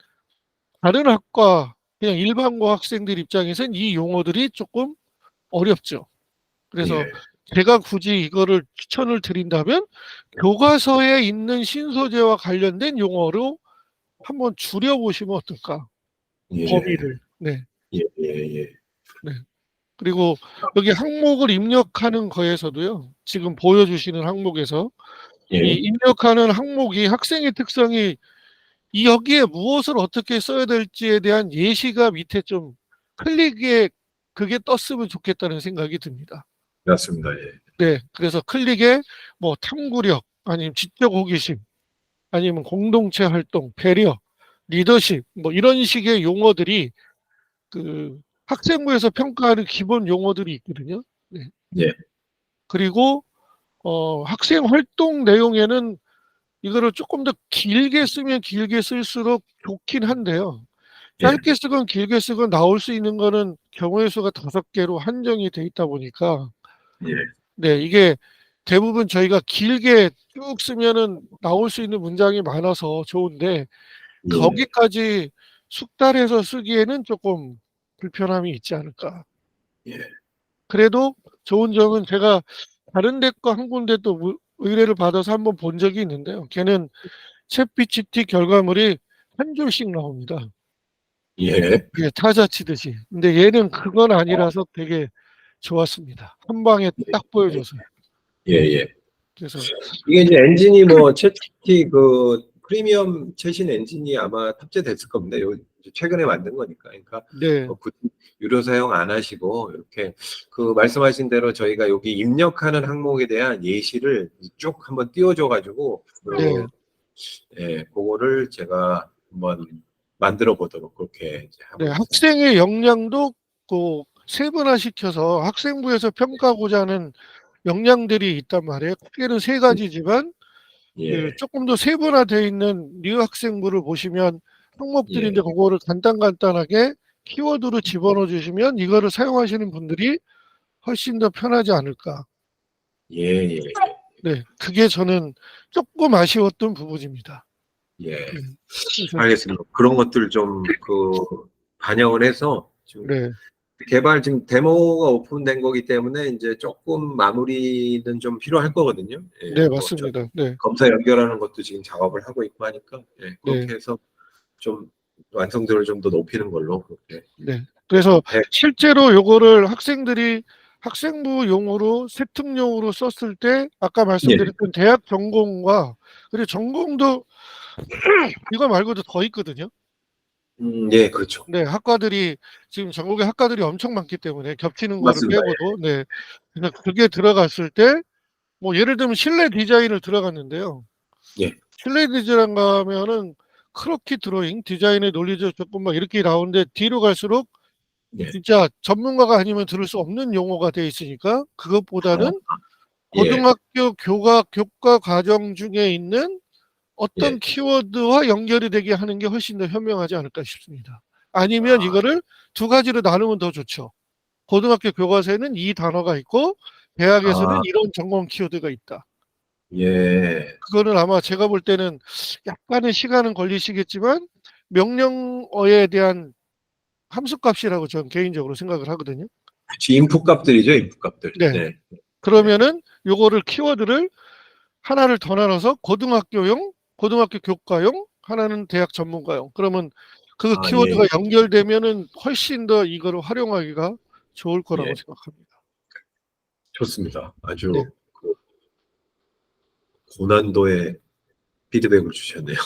다른 학과 그냥 일반고 학생들 입장에서는 이 용어들이 조금 어렵죠. 그래서 예. 제가 굳이 이거를 추천을 드린다면 교과서에 있는 신소재와 관련된 용어로 한번 줄여보시면 어떨까? 예. 범위를. 네. 예. 그리고 여기 항목을 입력하는 거에서도요. 지금 보여주시는 항목에서 이 예. 입력하는 항목이 학생의 특성이 여기에 무엇을 어떻게 써야 될지에 대한 예시가 밑에 좀 클릭에 그게 떴으면 좋겠다는 생각이 듭니다. 맞습니다. 예. 네, 그래서 클릭에 뭐 탐구력, 아니면 지적 호기심, 아니면 공동체 활동, 배려, 리더십, 뭐 이런 식의 용어들이 그 학생부에서 평가하는 기본 용어들이 있거든요. 네. 예. 그리고 학생 활동 내용에는 이거를 조금 더 길게 쓰면 길게 쓸수록 좋긴 한데요. 짧게 쓰건 길게 쓰건 나올 수 있는 거는 경우의 수가 5개로 한정이 돼 있다 보니까 예. 네, 이게 대부분 저희가 길게 쭉 쓰면은 나올 수 있는 문장이 많아서 좋은데 거기까지 숙달해서 쓰기에는 조금 불편함이 있지 않을까. 예. 그래도 좋은 점은 제가 다른 데과 한 군데 또 의뢰를 받아서 한번 본 적이 있는데요. 걔는 챗GPT 결과물이 한 줄씩 나옵니다. 예. 예, 타자 치듯이. 근데 얘는 그건 아니라서 되게 좋았습니다. 한 방에 딱 보여줘서. 예, 예. 그래서 이게 이제 엔진이 뭐 챗GPT 그 프리미엄 최신 엔진이 아마 탑재됐을 겁니다. 요 최근에 만든 거니까. 그러니까 네, 뭐 굳이 유료 사용 안 하시고 이렇게 그 말씀하신 대로 저희가 여기 입력하는 항목에 대한 예시를 쭉 한번 띄워줘 가지고 네, 예, 그거를 제가 한번 만들어 보도록 그렇게 이제 하고 네. 있습니다. 학생의 역량도 그 세분화시켜서 학생부에서 평가하고자 하는 역량들이 있단 말이에요. 크게는 세 가지지만 예. 그 조금 더 세분화되어 있는 뉴 학생부를 보시면 항목들인데 예. 그거를 간단하게 키워드로 집어넣어 주시면 이거를 사용하시는 분들이 훨씬 더 편하지 않을까. 예, 예. 네, 그게 저는 조금 아쉬웠던 부분입니다. 예. 그래서 알겠습니다. 그런 것들 좀 그 반영을 해서 지금 네, 개발 지금 데모가 오픈된 거기 때문에 이제 조금 마무리는 좀 필요할 거거든요. 예, 네, 뭐좀 맞습니다. 네, 검사 연결하는 것도 지금 작업을 하고 있고 하니까 예, 그렇게 네, 해서 좀 완성도를 좀 더 높이는 걸로 그렇게. 네. 그래서 네. 실제로 요거를 학생들이 학생부용으로 세특용으로 썼을 때 아까 말씀드렸던 대학 전공과 그리고 전공도 이거 말고도 더 있거든요. 예, 그렇죠. 네, 학과들이 지금 전국에 학과들이 엄청 많기 때문에 겹치는 거를 맞습니다. 빼고도 네. 그래서 그게 들어갔을 때 뭐 예를 들면 실내 디자인을 들어갔는데요. 예. 실내 디자인 가면은 크로키 드로잉, 디자인의 논리적 접근 막 이렇게 나오는데 뒤로 갈수록 예. 진짜 전문가가 아니면 들을 수 없는 용어가 돼 있으니까 그것보다는 예. 고등학교 교과 과정 중에 있는 어떤 예. 키워드와 연결이 되게 하는 게 훨씬 더 현명하지 않을까 싶습니다. 아니면 이거를 두 가지로 나누면 더 좋죠. 고등학교 교과서에는 이 단어가 있고 대학에서는 아. 이런 전공 키워드가 있다. 예. 그거는 아마 제가 볼 때는 약간의 시간은 걸리시겠지만 명령어에 대한 함수값이라고 저는 개인적으로 생각을 하거든요. 그치, 인풋 값들이죠, 인풋 값들. 네. 네. 그러면은 요거를 키워드를 하나를 더 나눠서 고등학교용, 고등학교 교과용, 하나는 대학 전문가용. 그러면 그 아, 키워드가 예. 연결되면은 훨씬 더 이거를 활용하기가 좋을 거라고 예. 생각합니다. 좋습니다. 아주 네. 그 고난도의 피드백을 주셨네요.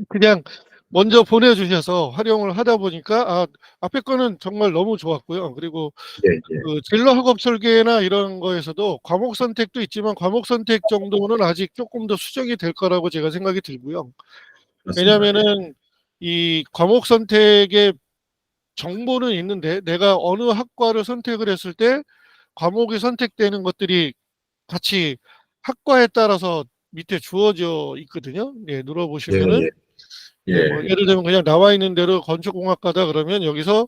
그냥 먼저 보내주셔서 활용을 하다 보니까 앞에 거는 정말 너무 좋았고요. 그리고 예, 예. 그 진로 학업 설계나 이런 거에서도 과목 선택도 있지만 과목 선택 정도는 아직 조금 더 수정이 될 거라고 제가 생각이 들고요. 맞습니다. 왜냐면은 이 과목 선택의 정보는 있는데 내가 어느 학과를 선택을 했을 때 과목이 선택되는 것들이 같이 학과에 따라서 밑에 주어져 있거든요. 네, 예, 눌러보시면은 예. 네, 뭐 예를 들면 그냥 나와 있는 대로 건축공학과다 그러면 여기서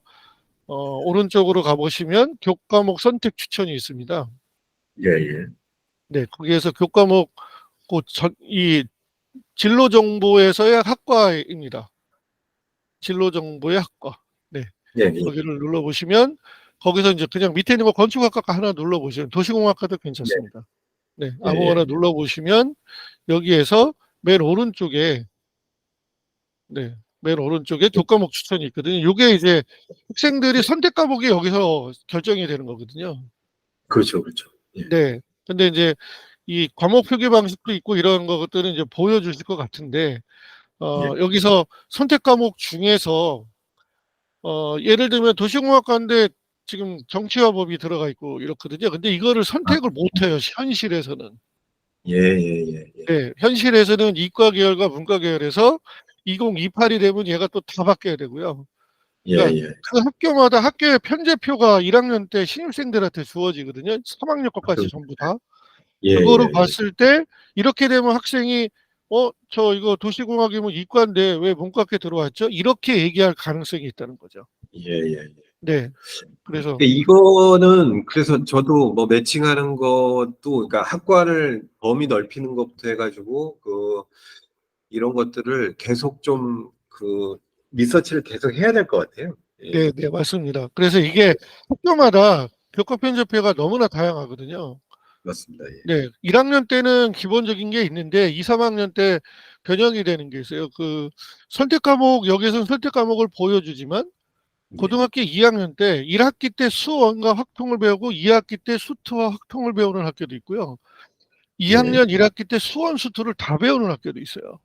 오른쪽으로 가보시면 교과목 선택 추천이 있습니다. 예, 예. 네, 거기에서 교과목 이 진로 정보에서의 학과입니다. 진로 정보의 학과. 네, 예, 예. 거기를 눌러보시면 거기서 이제 그냥 밑에 있는 거 건축학과 하나 눌러보시면 도시공학과도 괜찮습니다. 네, 아무거나 예. 눌러보시면 여기에서 맨 오른쪽에 네, 맨 오른쪽에 교과목 추천이 있거든요. 이게 이제 학생들이 선택 과목이 여기서 결정이 되는 거거든요. 그렇죠, 그렇죠. 예. 네. 근데 이제 이 과목 표기 방식도 있고 이런 것들은 이제 보여주실 것 같은데, 여기서 선택 과목 중에서, 예를 들면 도시공학과인데 지금 정치와 법이 들어가 있고 이렇거든요. 근데 이거를 선택을 못 해요, 현실에서는. 예, 예, 예, 예. 네, 현실에서는 이과 계열과 문과 계열에서 2028이 되면 얘가 또 다 바뀌어야 되고요. 예, 그러니까 예. 그 학교마다 학교의 편제표가 1학년 때 신입생들한테 주어지거든요. 3학년 것까지 전부 다. 예, 그거를 예, 봤을 때 이렇게 되면 학생이 저 이거 도시공학이면 이과인데 왜 문과학에 들어왔죠? 이렇게 얘기할 가능성이 있다는 거죠. 예, 예, 예. 네. 그래서 이거는 그래서 저도 뭐 매칭하는 것도 그러니까 학과를 범위 넓히는 것부터 해가지고 그 이런 것들을 계속 좀 그 리서치를 계속 해야 될 것 같아요. 예. 네, 네, 맞습니다. 그래서 이게 학교마다 교과 편제표가 너무나 다양하거든요. 맞습니다. 예. 네, 1학년 때는 기본적인 게 있는데 2, 3학년 때 변형이 되는 게 있어요. 그 선택 과목 여기서는 선택 과목을 보여주지만 고등학교 2학년 때 1학기 때 수원과 확통을 배우고 2학기 때 수투와 확통을 배우는 학교도 있고요. 2학년 1학기 때 수원 수투를 다 배우는 학교도 있어요.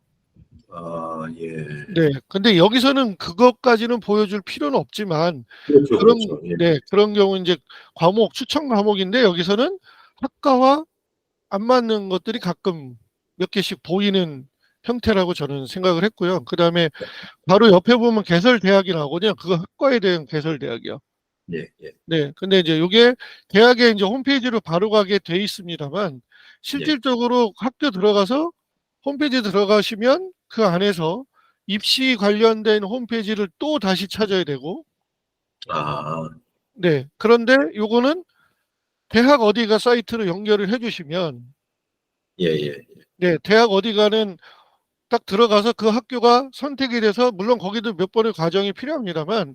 아, 예. 네, 근데 여기서는 그것까지는 보여줄 필요는 없지만 그렇죠, 그런 그렇죠. 예. 네, 그런 경우 이제 과목 추천 과목인데 여기서는 학과와 안 맞는 것들이 가끔 몇 개씩 보이는 형태라고 저는 생각을 했고요. 그 다음에 바로 옆에 보면 개설대학이 나오거든요. 그거 학과에 대한 개설대학이요. 예, 예. 네. 근데 이제 요게 대학에 이제 홈페이지로 바로 가게 돼 있습니다만 예. 실질적으로 학교 들어가서 홈페이지 들어가시면 그 안에서 입시 관련된 홈페이지를 또 다시 찾아야 되고 아, 네. 그런데 요거는 대학 어디가 사이트로 연결을 해 주시면 예, 예. 네, 대학 어디가는 딱 들어가서 그 학교가 선택이 돼서 물론 거기도 몇 번의 과정이 필요합니다만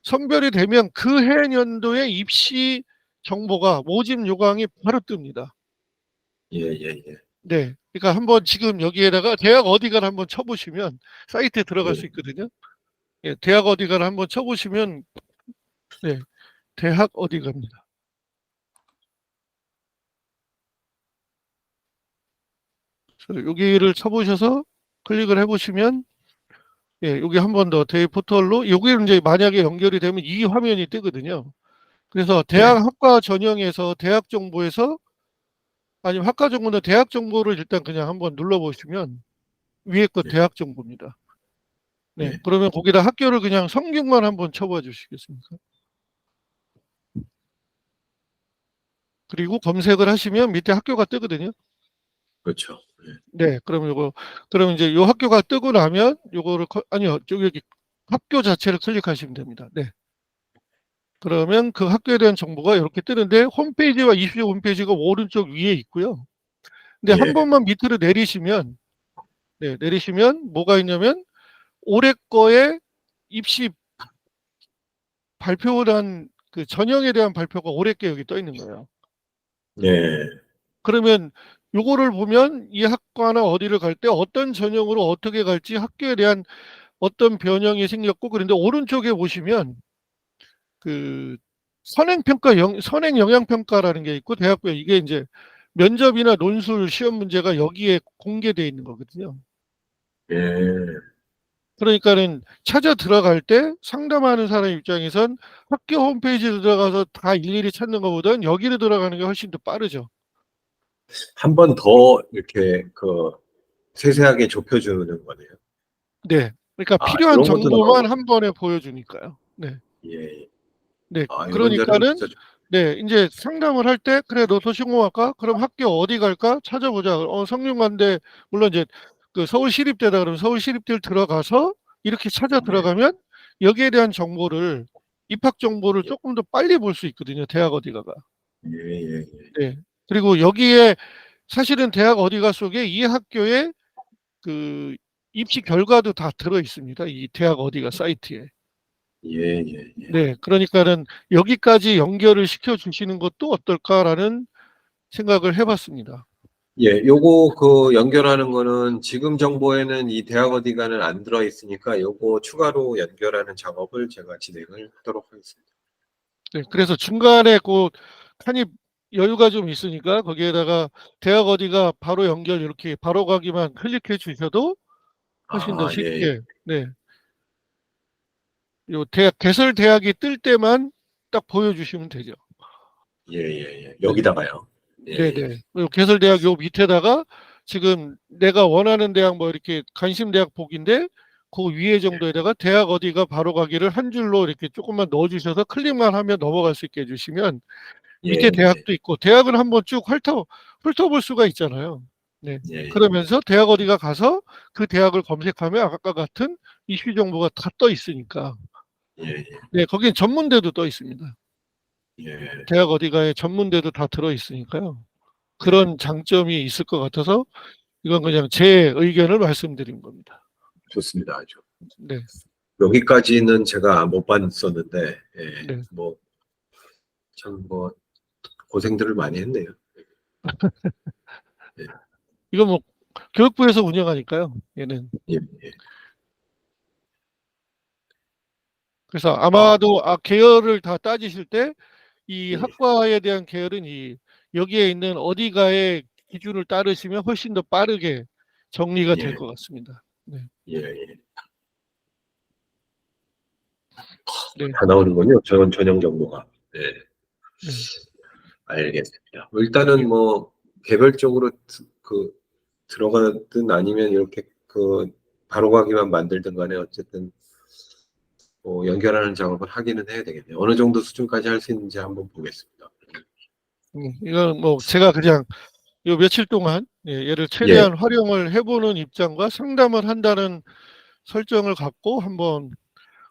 선별이 되면 그 해 년도의 입시 정보가 모집 요강이 바로 뜹니다. 예, 예, 예. 네. 그러니까 한번 지금 여기에다가 대학 어디가를 한번 쳐보시면 사이트에 들어갈 수 예. 있거든요. 예, 대학 어디가를 한번 쳐보시면 네, 대학 어디가입니다. 그래서 여기를 쳐보셔서 클릭을 해보시면 예, 여기 한 번 더 대외 포털로 여기 이제 만약에 연결이 되면 이 화면이 뜨거든요. 그래서 대학 학과 전형에서 대학 정보에서 아니면 학과 정보는 대학 정보를 일단 그냥 한번 눌러보시면 위에 거 네. 대학 정보입니다. 네, 네. 그러면 거기다 학교를 그냥 성균관 한번 쳐봐 주시겠습니까? 그리고 검색을 하시면 밑에 학교가 뜨거든요. 그렇죠. 예. 네, 그럼 이제 요 학교가 뜨고 나면 요거를 아니요, 여기 학교 자체를 클릭하시면 됩니다. 네. 그러면 그 학교에 대한 정보가 이렇게 뜨는데 홈페이지와 입시 홈페이지가 오른쪽 위에 있고요. 근데 한 예. 번만 밑으로 내리시면 네, 내리시면 뭐가 있냐면 올해 거에 입시 발표란 그 전형에 대한 발표가 올해 게 여기 떠 있는 거예요. 예. 그러면 요거를 보면 이 학과나 어디를 갈 때 어떤 전형으로 어떻게 갈지 학교에 대한 어떤 변형이 생겼고 그런데 오른쪽에 보시면 그 선행 영향 평가라는 게 있고 대학교 이게 이제 면접이나 논술 시험 문제가 여기에 공개되어 있는 거거든요. 예. 그러니까는 찾아 들어갈 때 상담하는 사람 입장에선 학교 홈페이지에 들어가서 다 일일이 찾는 것보다는 여기로 들어가는 게 훨씬 더 빠르죠. 한 번 더 이렇게 그 세세하게 좁혀주는 거네요. 네. 그러니까 아, 필요한 이런 것도 정보만 나오고. 한 번에 보여주니까요. 네. 예. 네. 아, 이런 자료는 그러니까는 진짜 네, 이제 상담을 할 때 그래 너 도시공학과 그럼 학교 어디 갈까 찾아보자. 성균관대 물론 이제 그 서울시립대다 그러면 서울시립대를 들어가서 이렇게 찾아 네. 들어가면 여기에 대한 정보를 입학 정보를 예. 조금 더 빨리 볼 수 있거든요. 대학 어디가가. 예, 예, 예. 네. 그리고 여기에 사실은 대학 어디가 속에 이 학교의 그 입시 결과도 다 들어 있습니다. 이 대학 어디가 사이트에. 예, 예, 예. 네. 그러니까는 여기까지 연결을 시켜 주시는 것도 어떨까라는 생각을 해봤습니다. 예, 요거 그 연결하는 거는 지금 정보에는 이 대학 어디가는 안 들어 있으니까 요거 추가로 연결하는 작업을 제가 진행을 하도록 하겠습니다. 네. 그래서 중간에 그 칸이 여유가 좀 있으니까 거기에다가 대학 어디가 바로 연결 이렇게 바로 가기만 클릭해 주셔도 훨씬 더 아, 예, 예. 쉽게 네. 요 대학 개설 대학이 뜰 때만 딱 보여주시면 되죠. 예, 예, 예. 여기다가요. 예, 네네. 개설 대학 요 밑에다가 지금 내가 원하는 대학 뭐 이렇게 관심 대학 보기인데 그 위에 정도에다가 대학 어디가 바로 가기를 한 줄로 이렇게 조금만 넣어주셔서 클릭만 하면 넘어갈 수 있게 해주시면 예, 밑에 대학도 있고 대학은 한번 쭉 훑어볼 수가 있잖아요. 네. 예, 예. 그러면서 대학 어디가 가서 그 대학을 검색하면 아까 같은 이슈 정보가 다 떠 있으니까. 예, 예. 네, 거기는 전문대도 떠 있습니다. 예. 대학 어디가에 전문대도 다 들어 있으니까요. 그런 장점이 있을 것 같아서 이건 그냥 제 의견을 말씀드린 겁니다. 좋습니다. 아주. 네. 여기까지는 제가 못 봤었는데, 예. 네. 뭐, 참 뭐, 고생들을 많이 했네요. 이건 뭐 교육부에서 운영하니까요. 얘는. 예, 예. 그래서 아마도 계열을 다 따지실 때 이 예. 학과에 대한 계열은 여기에 있는 어디가의 기준을 따르시면 훨씬 더 빠르게 정리가 될 예. 것 같습니다. 네. 예, 예. 네. 다 나오는군요. 전형 정보가. 네. 네. 알겠습니다. 일단은 뭐 개별적으로 들어가든 아니면 이렇게 바로 가기만 만들든 간에 어쨌든 뭐 연결하는 작업을 하기는 해야 되겠네요. 어느 정도 수준까지 할 수 있는지 한번 보겠습니다. 이건 뭐 제가 그냥 요 며칠 동안 얘를 최대한 활용을 해보는 입장과 상담을 한다는 설정을 갖고 한번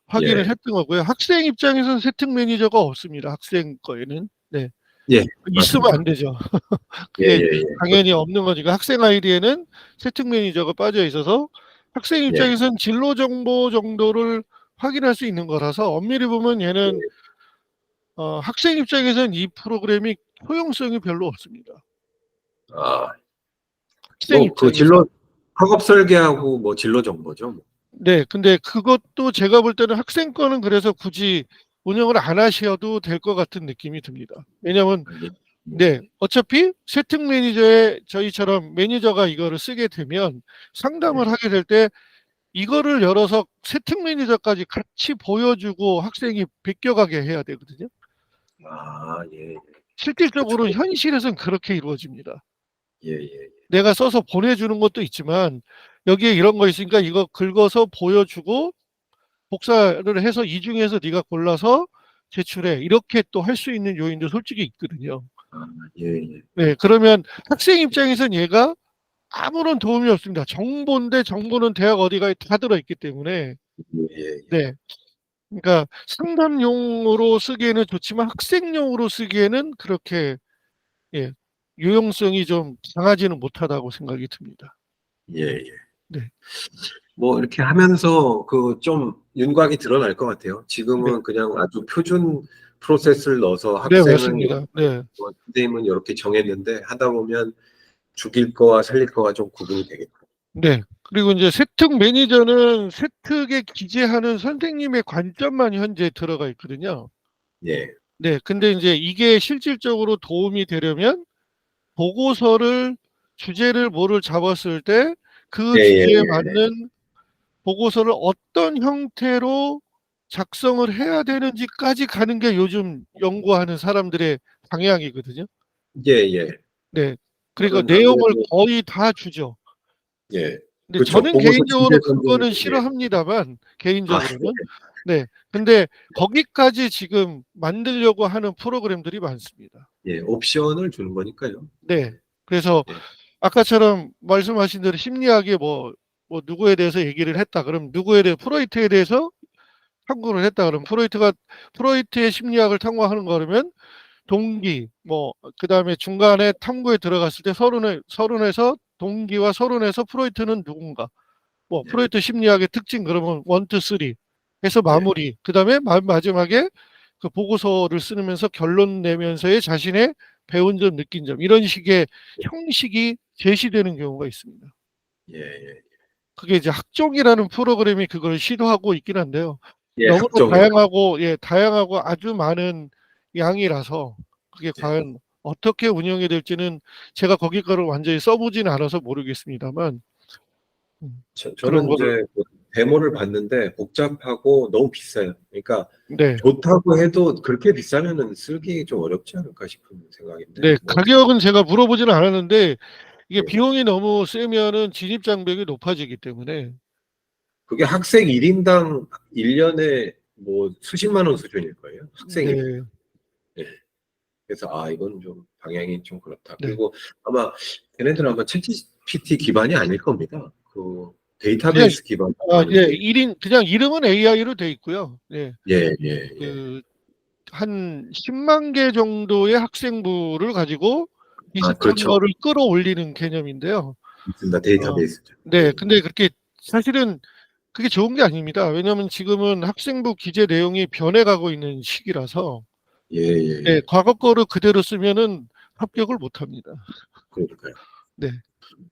확인을 예. 했던 거고요. 학생 입장에서는 세팅 매니저가 없습니다. 학생 거에는. 네. 예, 있으면 맞습니다. 안 되죠. 예, 그게 예, 예. 당연히 없는 거니까 학생 아이디에는 세팅 매니저가 빠져 있어서 학생 입장에서는 진로 정보 정도를 확인할 수 있는 거라서 엄밀히 보면 얘는 학생 입장에서는 이 프로그램이 효용성이 별로 없습니다. 아, 학생 뭐 그 입장에서. 학업 설계하고 뭐 진로 정보죠. 뭐. 네, 근데 그것도 제가 볼 때는 학생 거는 그래서 굳이 운영을 안 하셔도 될 것 같은 느낌이 듭니다. 왜냐하면 네, 어차피 세팅 매니저에 저희처럼 매니저가 이거를 쓰게 되면 상담을 하게 될 때 이거를 열어서 세팅 매니저까지 같이 보여주고 학생이 베껴가게 해야 되거든요. 아, 예, 실질적으로 그렇죠. 현실에서는 그렇게 이루어집니다. 예, 예. 내가 써서 보내주는 것도 있지만 여기에 이런 거 있으니까 이거 긁어서 보여주고 복사를 해서 이 중에서 네가 골라서 제출해. 이렇게 또 할 수 있는 요인도 솔직히 있거든요. 아, 예, 예. 네, 그러면 학생 입장에선 얘가 아무런 도움이 없습니다. 정보인데 정보는 대학 어디가에 다 들어있기 때문에. 예, 예. 네. 그러니까 상담용으로 쓰기에는 좋지만 학생용으로 쓰기에는 그렇게 유용성이 좀 강하지는 못하다고 생각이 듭니다. 예, 예. 네. 뭐 이렇게 하면서 좀 윤곽이 드러날 것 같아요. 지금은 네. 그냥 아주 표준 프로세스를 넣어서 네, 학생은 맞습니다. 네. 선생님은 이렇게 정했는데 하다 보면 죽일 거와 살릴 거가 좀 구분이 되겠고. 네. 그리고 이제 세특 매니저는 세특에 기재하는 선생님의 관점만 현재 들어가 있거든요. 예, 네. 근데 이제 이게 실질적으로 도움이 되려면 보고서를 주제를 뭐를 잡았을 때 그 예, 예, 주제에 예. 맞는 보고서를 어떤 형태로 작성을 해야 되는지까지 가는 게 요즘 연구하는 사람들의 방향이거든요. 예, 예. 네. 그리고 저는 내용을 아무래도 거의 다 주죠. 예, 근데 그렇죠. 저는 보고서 개인적으로 주제 그거는 선정이 싫어합니다만 아, 개인적으로는. 네. 근데 거기까지 지금 만들려고 하는 프로그램들이 많습니다. 예, 옵션을 주는 거니까요. 네. 그래서 예. 아까처럼 말씀하신 대로 심리학에 뭐 누구에 대해서 얘기를 했다. 그럼 누구에 대해 프로이트에 대해서 탐구를 했다. 그럼 프로이트의 심리학을 탐구하는 거라면 동기 그다음에 중간에 탐구에 들어갔을 때 서론에서 동기와 서론에서 프로이트는 누군가 예. 프로이트 심리학의 특징 그러면 1, 2, 3 해서 마무리 그다음에 마지막에 그 보고서를 쓰면서 결론 내면서의 자신의 배운 점 느낀 점 이런 식의 형식이 제시되는 경우가 있습니다. 예, 예. 그게 이제 학종이라는 프로그램이 그걸 시도하고 있긴 한데요. 예, 너무도 학종이요. 다양하고 아주 많은 양이라서 그게 과연 어떻게 운영이 될지는 제가 거기 거를 완전히 써보진 않아서 모르겠습니다만 그런 저는 이제 거를 데모를 봤는데 복잡하고 너무 비싸요. 그러니까 네, 좋다고 해도 그렇게 비싸면은 쓰기 좀 어렵지 않을까 싶은 생각인데. 네 뭐, 가격은 제가 물어보지는 않았는데 이게 예. 비용이 너무 세면은 진입 장벽이 높아지기 때문에 그게 학생 1인당 1년에 뭐 수십만 원 수준일 거예요. 학생이. 네, 그래서 이건 좀 방향이 좀 그렇다. 네. 그리고 아마 걔네들은 아마 챗GPT 기반이 아닐 겁니다. 그 데이터베이스 기반. 예, 그냥 이름은 AI로 돼 있고요. 예, 예, 예, 예. 한 10만 개 정도의 학생부를 가지고 비슷한 그렇죠. 거를 끌어올리는 개념인데요. 있습니다. 데이터베이스죠. 네, 근데 그렇게 사실은 그게 좋은 게 아닙니다. 왜냐하면 지금은 학생부 기재 내용이 변해가고 있는 시기라서 예, 예, 네, 과거 거를 그대로 쓰면은 합격을 못 합니다. 그러니까요. 네.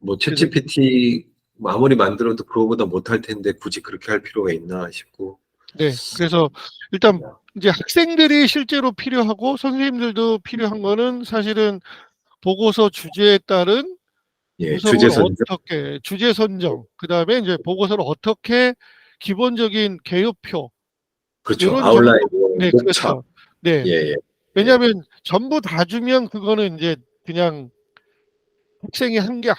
뭐 챗GPT 아무리 만들어도 그거보다 못할 텐데 굳이 그렇게 할 필요가 있나 싶고. 네. 그래서 일단 이제 학생들이 실제로 필요하고 선생님들도 필요한 거는 사실은 보고서 주제에 따른 예, 구성을 주제 선정. 어떻게 주제 선정, 그다음에 이제 보고서를 어떻게 기본적인 개요표 그렇죠. 이런 아웃라인, 네, 목차. 그렇죠. 네. 예, 예. 왜냐하면 전부 다 주면 그거는 이제 그냥 학생이 한 게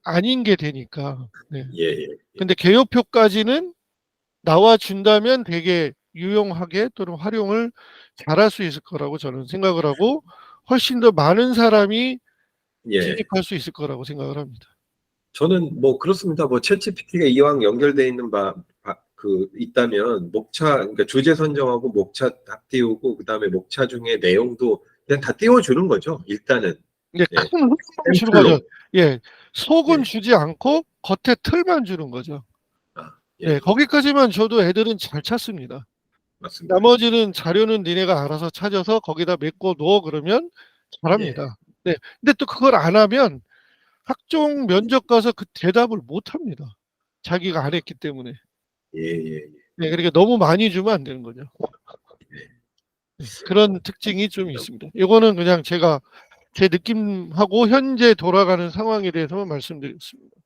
아닌 게 되니까. 네. 예, 예. 근데 개요표까지는 나와 준다면 되게 유용하게 또는 활용을 잘할 수 있을 거라고 저는 생각을 하고 훨씬 더 많은 사람이 예. 진입할 수 있을 거라고 생각을 합니다. 저는 뭐 그렇습니다. 뭐 챗GPT가 이왕 연결돼 있는 있다면 목차, 그러니까 주제 선정하고 목차 다 띄우고 그다음에 목차 중에 내용도 그냥 다 띄워주는 거죠. 일단은. 예, 예. 큰 흐름만 주는 템플로. 거죠. 예, 속은 예. 주지 않고 겉에 틀만 주는 거죠. 아, 예, 네, 거기까지만 줘도 애들은 잘 찾습니다. 맞습니다. 나머지는 자료는 니네가 알아서 찾아서 거기다 메꿔 넣어 그러면 잘합니다. 네, 근데 또 그걸 안 하면 학종 면접 가서 그 대답을 못 합니다. 자기가 안 했기 때문에. 예, 예, 예. 네, 그러니까 너무 많이 주면 안 되는 거죠. 네, 그런 특징이 좀 있습니다. 이거는 그냥 제가 제 느낌하고 현재 돌아가는 상황에 대해서만 말씀드렸습니다.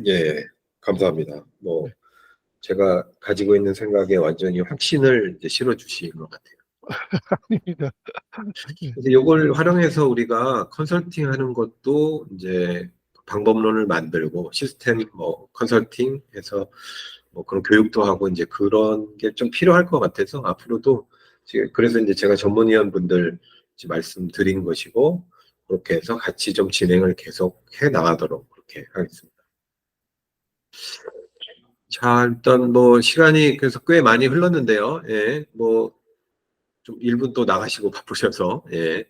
예, 감사합니다. 뭐 네. 제가 가지고 있는 생각에 완전히 확신을 이제 실어주신 것 같아요. 아닙니다. 그래서 이걸 활용해서 우리가 컨설팅하는 것도 이제 방법론을 만들고 시스템 뭐 컨설팅해서 뭐 그런 교육도 하고 이제 그런 게 좀 필요할 것 같아서 앞으로도 그래서 이제 제가 전문위원분들 말씀드린 것이고 그렇게 해서 같이 좀 진행을 계속 해 나가도록 그렇게 하겠습니다. 자, 일단 뭐 시간이 그래서 꽤 많이 흘렀는데요. 예, 뭐 좀 1분 또 나가시고 바쁘셔서 예,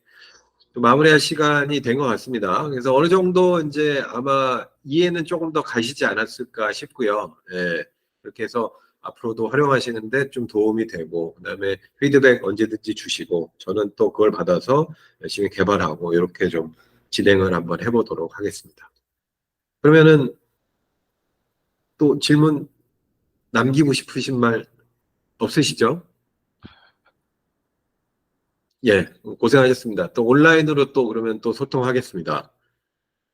좀 마무리할 시간이 된 것 같습니다. 그래서 어느 정도 이제 아마 이해는 조금 더 가시지 않았을까 싶고요. 예, 그렇게 해서 앞으로도 활용하시는데 좀 도움이 되고 그다음에 피드백 언제든지 주시고 저는 또 그걸 받아서 열심히 개발하고 이렇게 좀 진행을 한번 해보도록 하겠습니다. 그러면은 또 질문 남기고 싶으신 말 없으시죠? 예, 고생하셨습니다. 또 온라인으로 또 그러면 또 소통하겠습니다.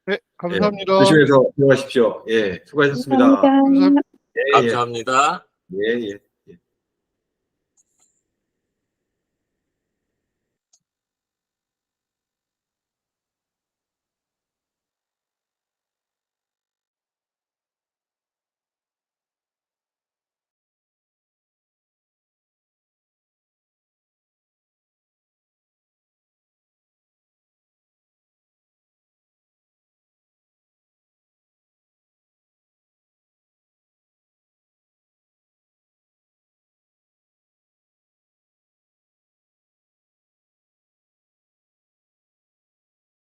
네, 예, 감사합니다. 조심해서 들어가십시오. 예, 수고하셨습니다. 감사합니다. 예, 예, 감사합니다. 예, 예.